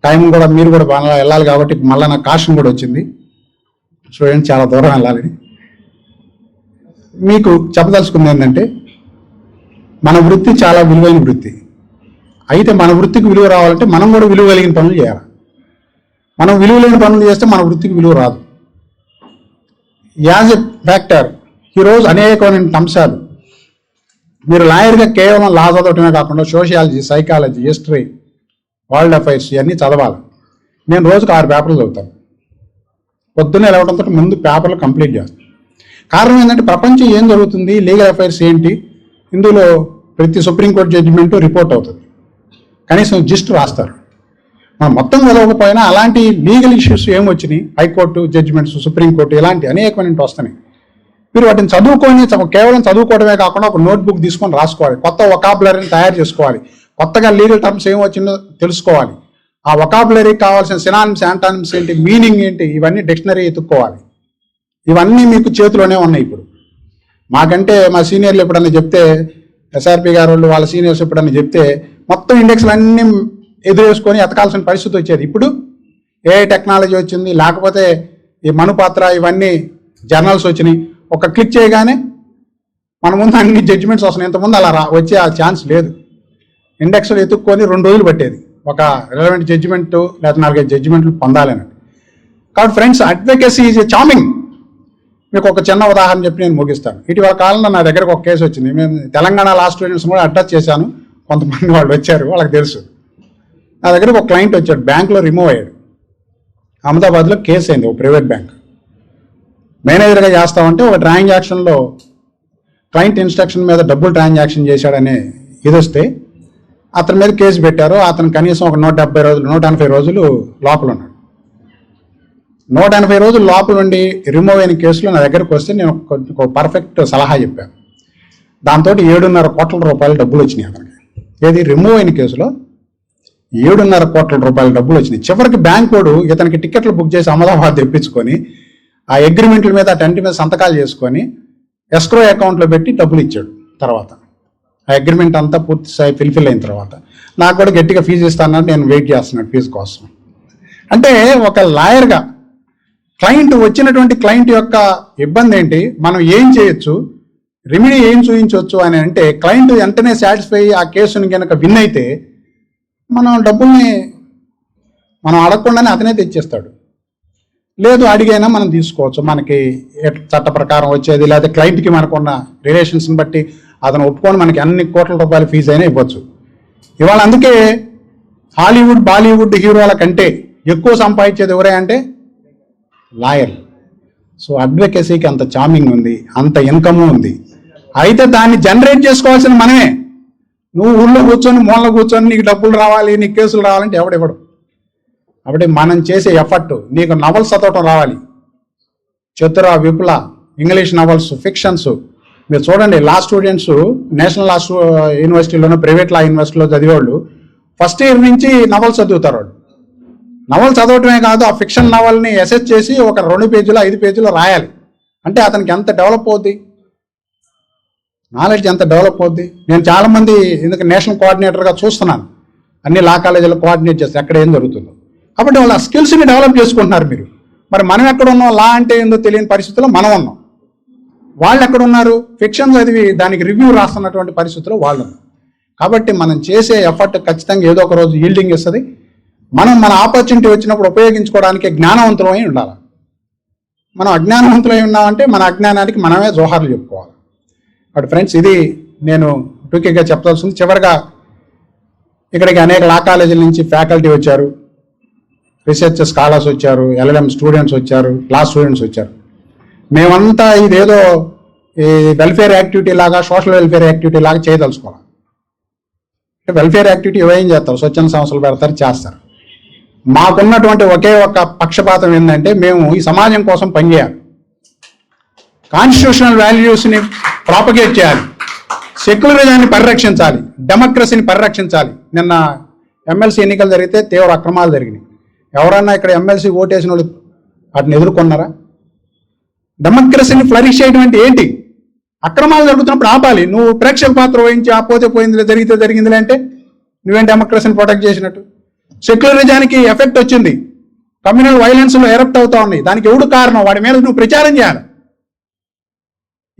టైం కూడా మీరు కూడా బాగా వెళ్ళాలి కాబట్టి మళ్ళీ నాకు కాషన్ కూడా వచ్చింది. స్టూడెంట్స్ చాలా దూరం వెళ్ళాలి. మీకు చెప్పదలుచుకుంది ఏంటంటే, మన వృత్తి చాలా విలువైన వృత్తి. అయితే మన వృత్తికి విలువ రావాలంటే మనం కూడా విలువ కలిగిన పనులు చేయాలి. మనం విలువ లేని పనులు చేస్తే మన వృత్తికి విలువ రాదు. యాజ్ ఎ ఫ్యాక్టర్ ఈరోజు అనేకమైన అంశాలు, మీరు లాయర్గా కేవలం లా చదవటమే కాకుండా sociology, psychology, history, world affairs ఇవన్నీ చదవాలి. నేను రోజుకు 6 పేపర్లు చదువుతాను. పొద్దున్నే లేవడంతో ముందు పేపర్లు కంప్లీట్ చేస్తాను. కారణం ఏంటంటే ప్రపంచం ఏం జరుగుతుంది, లీగల్ అఫైర్స్ ఏంటి, ఇందులో ప్రతి సుప్రీంకోర్టు జడ్జిమెంటు రిపోర్ట్ అవుతుంది. కనీసం జిస్ట్ రాస్తారు. మనం మొత్తం చదవకపోయినా అలాంటి లీగల్ ఇష్యూస్ ఏమొచ్చినాయి, హైకోర్టు జడ్జిమెంట్స్, సుప్రీంకోర్టు ఇలాంటి అనేకమైన వస్తున్నాయి. మీరు వాటిని చదువుకొని కేవలం చదువుకోవడమే కాకుండా ఒక నోట్బుక్ తీసుకొని రాసుకోవాలి. కొత్త వొకాబులరీని తయారు చేసుకోవాలి. కొత్తగా లీగల్ టర్మ్స్ ఏమొచ్చిందో తెలుసుకోవాలి. ఆ వొకాబులరీకి కావాల్సిన సినానిమ్స్, యాంటానిమ్స్ ఏంటి, మీనింగ్ ఏంటి, ఇవన్నీ డిక్షనరీ ఎత్తుక్కోవాలి. ఇవన్నీ మీకు చేతిలోనే ఉన్నాయి. ఇప్పుడు మాకంటే మా సీనియర్లు ఎప్పుడన్నా చెప్తే, ఎస్ఆర్పి గారు వాళ్ళు వాళ్ళ సీనియర్స్ ఎప్పుడన్నా చెప్తే మొత్తం ఇండెక్స్లు అన్నీ ఎదురేసుకొని ఎతకాల్సిన పరిస్థితి వచ్చేది. ఇప్పుడు ఏ టెక్నాలజీ వచ్చింది, లేకపోతే ఈ మనుపాత్ర ఇవన్నీ జర్నల్స్ వచ్చినాయి. ఒక క్లిక్ చేయగానే మన ముందు అన్ని జడ్జిమెంట్స్ వస్తున్నాయి. ఇంతకుముందు అలా వచ్చే ఆ ఛాన్స్ లేదు. ఇండెక్స్లు ఎత్తుక్కొని 2 రోజులు పట్టేది ఒక రిలవెంట్ జడ్జిమెంట్ లేదా 4-5 జడ్జిమెంట్లు పొందాలని. కాబట్టి friends, advocacy is a charming. మీకు ఒక చిన్న ఉదాహరణ చెప్పి నేను ముగిస్తాను. ఇటీవల కాలంలో నా దగ్గరకు ఒక కేసు వచ్చింది. నేను తెలంగాణ లా స్టూడెంట్స్ కూడా అడ్రస్ చేశాను. కొంతమంది వాళ్ళు వచ్చారు, వాళ్ళకి తెలుసు. నా దగ్గరకు ఒక క్లయింట్ వచ్చాడు, బ్యాంకులో రిమూవ్ అయ్యాడు. అహ్మదాబాద్లో కేసు అయింది, ఒక ప్రైవేట్ బ్యాంక్. మేనేజర్గా చేస్తామంటే ఒక ట్రాన్సాక్షన్లో క్లయింట్ ఇన్స్ట్రక్షన్ మీద డబ్బులు ట్రాన్సాక్షన్ చేశాడనే ఇది వస్తే అతని మీద కేసు పెట్టారు. అతను కనీసం ఒక 170 రోజులు 180 రోజులు లోపల ఉన్నాడు. 180 రోజులు లోపల ఉండి రిమూవ్ అయిన కేసులో నా దగ్గరకు వస్తే నేను ఒక పర్ఫెక్ట్ సలహా చెప్పాను. దాంతో 7.5 కోట్ల రూపాయలు డబ్బులు వచ్చినాయి అతనికి. ఏది రిమూవ్ అయిన కేసులో 7.5 కోట్ల రూపాయల డబ్బులు వచ్చినాయి. చివరికి బ్యాంక్ వాడు ఇతనికి టికెట్లు బుక్ చేసి అహ్మదాబాద్ తెప్పించుకొని ఆ అగ్రిమెంట్ల మీద 10 మీద సంతకాలు చేసుకొని ఎస్క్రో అకౌంట్లో పెట్టి డబ్బులు ఇచ్చాడు. తర్వాత ఆ అగ్రిమెంట్ అంతా పూర్తి స్థాయి ఫిల్ఫిల్ అయిన తర్వాత నాకు కూడా గట్టిగా ఫీజు ఇస్తానని నేను వెయిట్ చేస్తున్నాను ఫీజు కోసం. అంటే ఒక లాయర్గా వచ్చినటువంటి క్లయింట్ యొక్క ఇబ్బంది ఏంటి, మనం ఏం చేయొచ్చు, రెమెడీ ఏం చూపించవచ్చు అని అంటే, క్లయింట్ వెంటనే సాటిస్ఫై ఆ కేసుని కనుక విన్ అయితే మనం డబ్బుల్ని మనం అడగకుండానే అతనే తెచ్చేస్తాడు. లేదు అడిగైనా మనం తీసుకోవచ్చు, మనకి చట్ట ప్రకారం వచ్చేది, లేదా క్లయింట్కి మనకున్న రిలేషన్స్ని బట్టి అతను ఒప్పుకొని మనకి అన్ని కోట్ల రూపాయల ఫీజు అయినా ఇవ్వచ్చు. ఇవాళ అందుకే హాలీవుడ్, బాలీవుడ్ హీరోల కంటే ఎక్కువ సంపాదించేది ఎవరే అంటే లాయర్. సో అడ్వకేసీకి అంత చామింగ్ ఉంది, అంత ఇన్కమ్ ఉంది. అయితే దాన్ని జనరేట్ చేసుకోవాల్సిన మనమే. నువ్వు ఊళ్ళో కూర్చొని మూలలో కూర్చొని నీకు డబ్బులు రావాలి, నీకు కేసులు రావాలంటే ఎవడెవడు. కాబట్టి మనం చేసే ఎఫర్ట్, నీకు నవల్స్ చదవటం రావాలి, చతుర, విపుల, ఇంగ్లీష్ నవల్స్, ఫిక్షన్స్. మీరు చూడండి, లా స్టూడెంట్స్ నేషనల్ లా యూనివర్సిటీలోనూ ప్రైవేట్ లా యూనివర్సిటీలో చదివేవాళ్ళు ఫస్ట్ ఇయర్ నుంచి నవల్స్ చదువుతారు. వాళ్ళు నవల్ చదవటమే కాదు, ఆ ఫిక్షన్ నవల్ని అసెస్ చేసి ఒక 2 పేజీలు 5 పేజీలు రాయాలి. అంటే అతనికి ఎంత డెవలప్ అవుద్ది, నాలెడ్జ్ ఎంత డెవలప్ అవుద్ది. నేను చాలామంది ఎందుకంటే నేషనల్ కోఆర్డినేటర్గా చూస్తున్నాను, అన్ని లా కాలేజీలో కోఆర్డినేట్ చేస్తే ఎక్కడ ఏం జరుగుతుందో. కాబట్టి వాళ్ళ స్కిల్స్ని డెవలప్ చేసుకుంటున్నారు మీరు. మరి మనం ఎక్కడ ఉన్నాం, లా అంటే ఏందో తెలియని పరిస్థితుల్లో మనం ఉన్నాం. వాళ్ళు ఎక్కడ ఉన్నారు, ఫిక్షన్ చదివి దానికి రివ్యూ రాస్తున్నటువంటి పరిస్థితుల్లో వాళ్ళు ఉన్నారు. కాబట్టి మనం చేసే ఎఫర్ట్ ఖచ్చితంగా ఏదో ఒక రోజు ఈల్డింగ్ ఇస్తుంది. మనం మన ఆపర్చునిటీ వచ్చినప్పుడు ఉపయోగించుకోవడానికి జ్ఞానవంతులమై ఉండాలి. మనం అజ్ఞానవంతులై ఉన్నామంటే మన అజ్ఞానానికి మనమే జోహార్లు చెప్పుకోవాలి. బట్ ఫ్రెండ్స్, ఇది నేను టూకీగా చెప్పాల్సింది. చివరిగా ఇక్కడికి అనేక లా కాలేజీల నుంచి ఫ్యాకల్టీ వచ్చారు, రీసెర్చ్ స్కాలర్స్ వచ్చారు, ఎల్ఎల్ఎం స్టూడెంట్స్ వచ్చారు, లా స్టూడెంట్స్ వచ్చారు. మేమంతా ఇదేదో ఈ వెల్ఫేర్ యాక్టివిటీ లాగా, సోషల్ వెల్ఫేర్ యాక్టివిటీ లాగా చేయదలుచుకోవాలి. వెల్ఫేర్ యాక్టివిటీ ఏం చేస్తారు, స్వచ్ఛంద సంస్థలు పెడతారు, చేస్తారు. మాకున్నటువంటి ఒకే ఒక పక్షపాతం ఏంటంటే మేము ఈ సమాజం కోసం పనిచేయాలి, కాన్స్టిట్యూషనల్ వాల్యూస్ని ప్రాపగేట్ చేయాలి, సెక్యులరిజాన్ని పరిరక్షించాలి, డెమోక్రసీని పరిరక్షించాలి. నిన్న ఎమ్మెల్సీ ఎన్నికలు జరిగితే తీవ్ర అక్రమాలు జరిగినాయి. ఎవరన్నా ఇక్కడ ఎమ్మెల్సీ ఓటేసిన వాళ్ళు వాటిని ఎదుర్కొన్నారా? డెమోక్రసీని ఫ్లరిష్ చేయడం అంటే ఏంటి? అక్రమాలు జరుగుతున్నప్పుడు ఆపాలి. నువ్వు ప్రేక్షక పాత్ర వహించి పోతే పోయిందిలే, జరిగితే జరిగిందిలే అంటే నువ్వేం డెమోక్రసీని ప్రొటెక్ట్ చేసినట్టు? సెక్యులరిజానికి ఎఫెక్ట్ వచ్చింది, కమ్యూనల్ వైలెన్స్లో ఎరప్ట్ అవుతా ఉన్నాయి. దానికి ఎవడు కారణం? వాడి మీద నువ్వు ప్రచారం చేయాలి.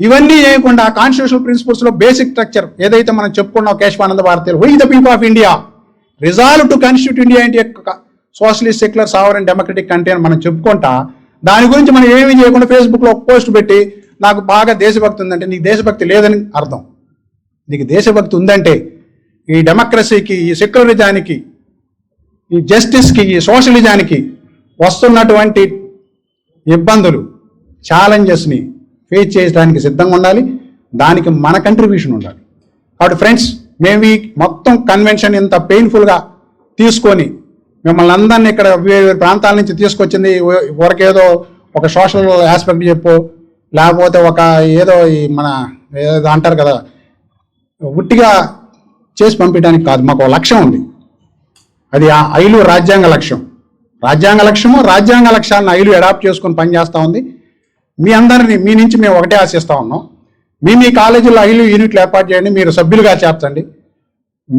ఇవన్నీ చేయకుండా కాన్స్టిట్యూషనల్ ప్రిన్సిపల్స్ లో బేసిక్ స్ట్రక్చర్ ఏదైతే మనం చెప్పుకున్నాం, కేశవానంద భారతీయులు, we the people of India resolve to constitute India into socialist, secular, sovereign, democratic country అని మనం చెప్పుకుంటా, దాని గురించి మనం ఏమీ చేయకుండా ఫేస్బుక్లో ఒక పోస్ట్ పెట్టి నాకు బాగా దేశభక్తి ఉందంటే నీకు దేశభక్తి లేదని అర్థం. నీకు దేశభక్తి ఉందంటే ఈ డెమోక్రసీకి, ఈ సెక్యులరిజానికి, ఈ జస్టిస్కి, ఈ సోషలిజానికి వస్తున్నటువంటి ఇబ్బందులు, ఛాలెంజెస్ని ఫేస్ చేయడానికి సిద్ధంగా ఉండాలి. దానికి మన కంట్రిబ్యూషన్ ఉండాలి. కాబట్టి ఫ్రెండ్స్, మేము ఈ మొత్తం కన్వెన్షన్ ఇంత పెయిన్ఫుల్గా తీసుకొని మిమ్మల్ని అందరినీ ఇక్కడ వేరే ప్రాంతాల నుంచి తీసుకొచ్చింది ఊరకేదో ఒక సోషల్ ఆస్పెక్ట్ చెప్పు, లేకపోతే ఒక ఏదో ఈ మన ఏదో అంటారు కదా ఉట్టిగా చేసి పంపించడానికి కాదు. మాకు ఒక లక్ష్యం ఉంది, అది ఆ ఐలు రాజ్యాంగ లక్ష్యం. రాజ్యాంగ లక్ష్యాలను ఐలు అడాప్ట్ చేసుకొని పనిచేస్తూ ఉంది. మీ అందరినీ, మీ నుంచి మేము ఒకటే ఆశిస్తూ ఉన్నాం, మీ కాలేజీలో ఐలు యూనిట్లు ఏర్పాటు చేయండి, మీరు సభ్యులుగా చేర్చండి.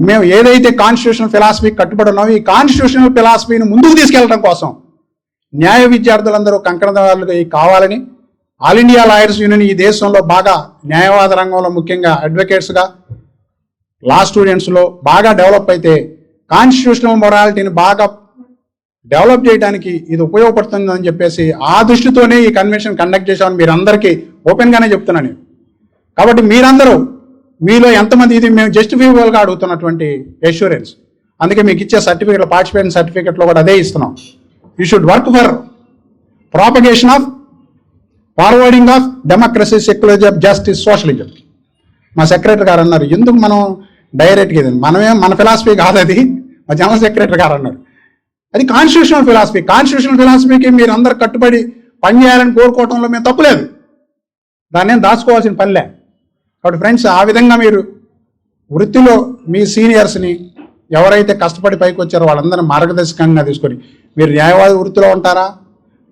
మేము ఏదైతే కాన్స్టిట్యూషనల్ ఫిలాసఫీ కట్టుబడి ఉన్నామో ఈ కాన్స్టిట్యూషనల్ ఫిలాసఫీని ముందుకు తీసుకెళ్లడం కోసం న్యాయ విద్యార్థులందరూ కంకణదారులుగా కావాలని, ఆల్ ఇండియా లాయర్స్ యూనియన్ ఈ దేశంలో బాగా న్యాయవాద రంగంలో ముఖ్యంగా అడ్వకేట్స్గా, లా స్టూడెంట్స్లో బాగా డెవలప్ అయితే కాన్స్టిట్యూషనల్ మొరాలిటీని బాగా డెవలప్ చేయడానికి ఇది ఉపయోగపడుతుందని చెప్పేసి ఆ దృష్టితోనే ఈ కన్వెన్షన్ కండక్ట్ చేశామని మీరు అందరికీ ఓపెన్గానే చెప్తున్నాను. కాబట్టి మీరందరూ మీలో ఎంతమంది ఇది మేము జస్టిఫికబుల్గా అడుగుతున్నటువంటి ఎష్యూరెన్స్, అందుకే మీకు ఇచ్చే సర్టిఫికెట్లు, పార్టిసిపేషన్ సర్టిఫికెట్లో కూడా అదే ఇస్తున్నాం. You should work for propagation of forwarding of democracy, secularism, justice, socialism. మా సెక్రటరీ గారు అన్నారు, ఎందుకు మనం డైరెక్ట్గా ఇది మన ఫిలాసఫీ కాదు అది, మా జనరల్ సెక్రటరీ గారు అన్నారు, అది కాన్స్టిట్యూషనల్ ఫిలాసఫీ. కాన్స్టిట్యూషనల్ ఫిలాసఫీకి మీరు అందరు కట్టుబడి పనిచేయాలని కోరుకోవడంలో మేము తప్పులేదు, దాన్ని ఏం దాచుకోవాల్సిన పనిలే. కాబట్టి ఫ్రెండ్స్, ఆ విధంగా మీరు వృత్తిలో మీ సీనియర్స్ని ఎవరైతే కష్టపడి పైకి వచ్చారో వాళ్ళందరినీ మార్గదర్శకంగా తీసుకొని మీరు న్యాయవాది వృత్తిలో ఉంటారా,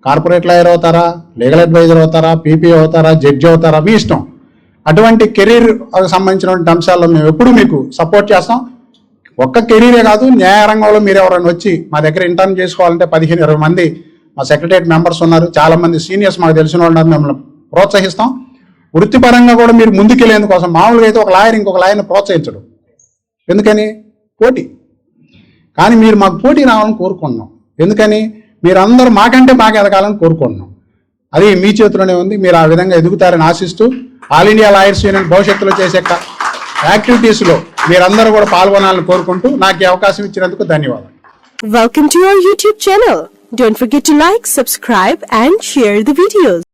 కార్పొరేట్ లాయర్ అవుతారా, లీగల్ అడ్వైజర్ అవుతారా, పీపీ అవుతారా, జడ్జి అవుతారా, మీ ఇష్టం. అటువంటి కెరీర్ సంబంధించినటువంటి అంశాల్లో మేము ఎప్పుడు మీకు సపోర్ట్ చేస్తాం. ఒక్క కెరీరే కాదు, న్యాయ రంగంలో మీరు ఎవరైనా వచ్చి మా దగ్గర ఇంటర్న్ చేసుకోవాలంటే 15-20 మంది మా సెక్రటరియట్ మెంబర్స్ ఉన్నారు, చాలామంది సీనియర్స్ మాకు తెలిసిన వాళ్ళు ఉన్నారు, మిమ్మల్ని ప్రోత్సహిస్తాం. వృత్తిపరంగా కూడా మీరు ముందుకెళ్ళేందుకోసం మామూలుగా అయితే ఒక లాయర్ ఇంకొక లాయర్ని ప్రోత్సహించడం ఎందుకని? పోటీ. కానీ మీరు మాకు పోటీ రావాలని కోరుకుంటున్నాం. ఎందుకని? మీరందరూ మాకంటే బాగా ఎదగాలని కోరుకుంటున్నాం. అది మీ చేతిలోనే ఉంది. మీరు ఆ విధంగా ఎదుగుతారని ఆశిస్తూ ఆల్ ఇండియా లాయర్స్ యూనియన్ భవిష్యత్తులో చేసే యాక్టివిటీస్లో మీరందరూ కూడా పాల్గొనాలని కోరుకుంటూ నాకు ఈ అవకాశం ఇచ్చినందుకు ధన్యవాదాలు.
Welcome to our YouTube channel. Don't forget to like, subscribe and share the videos.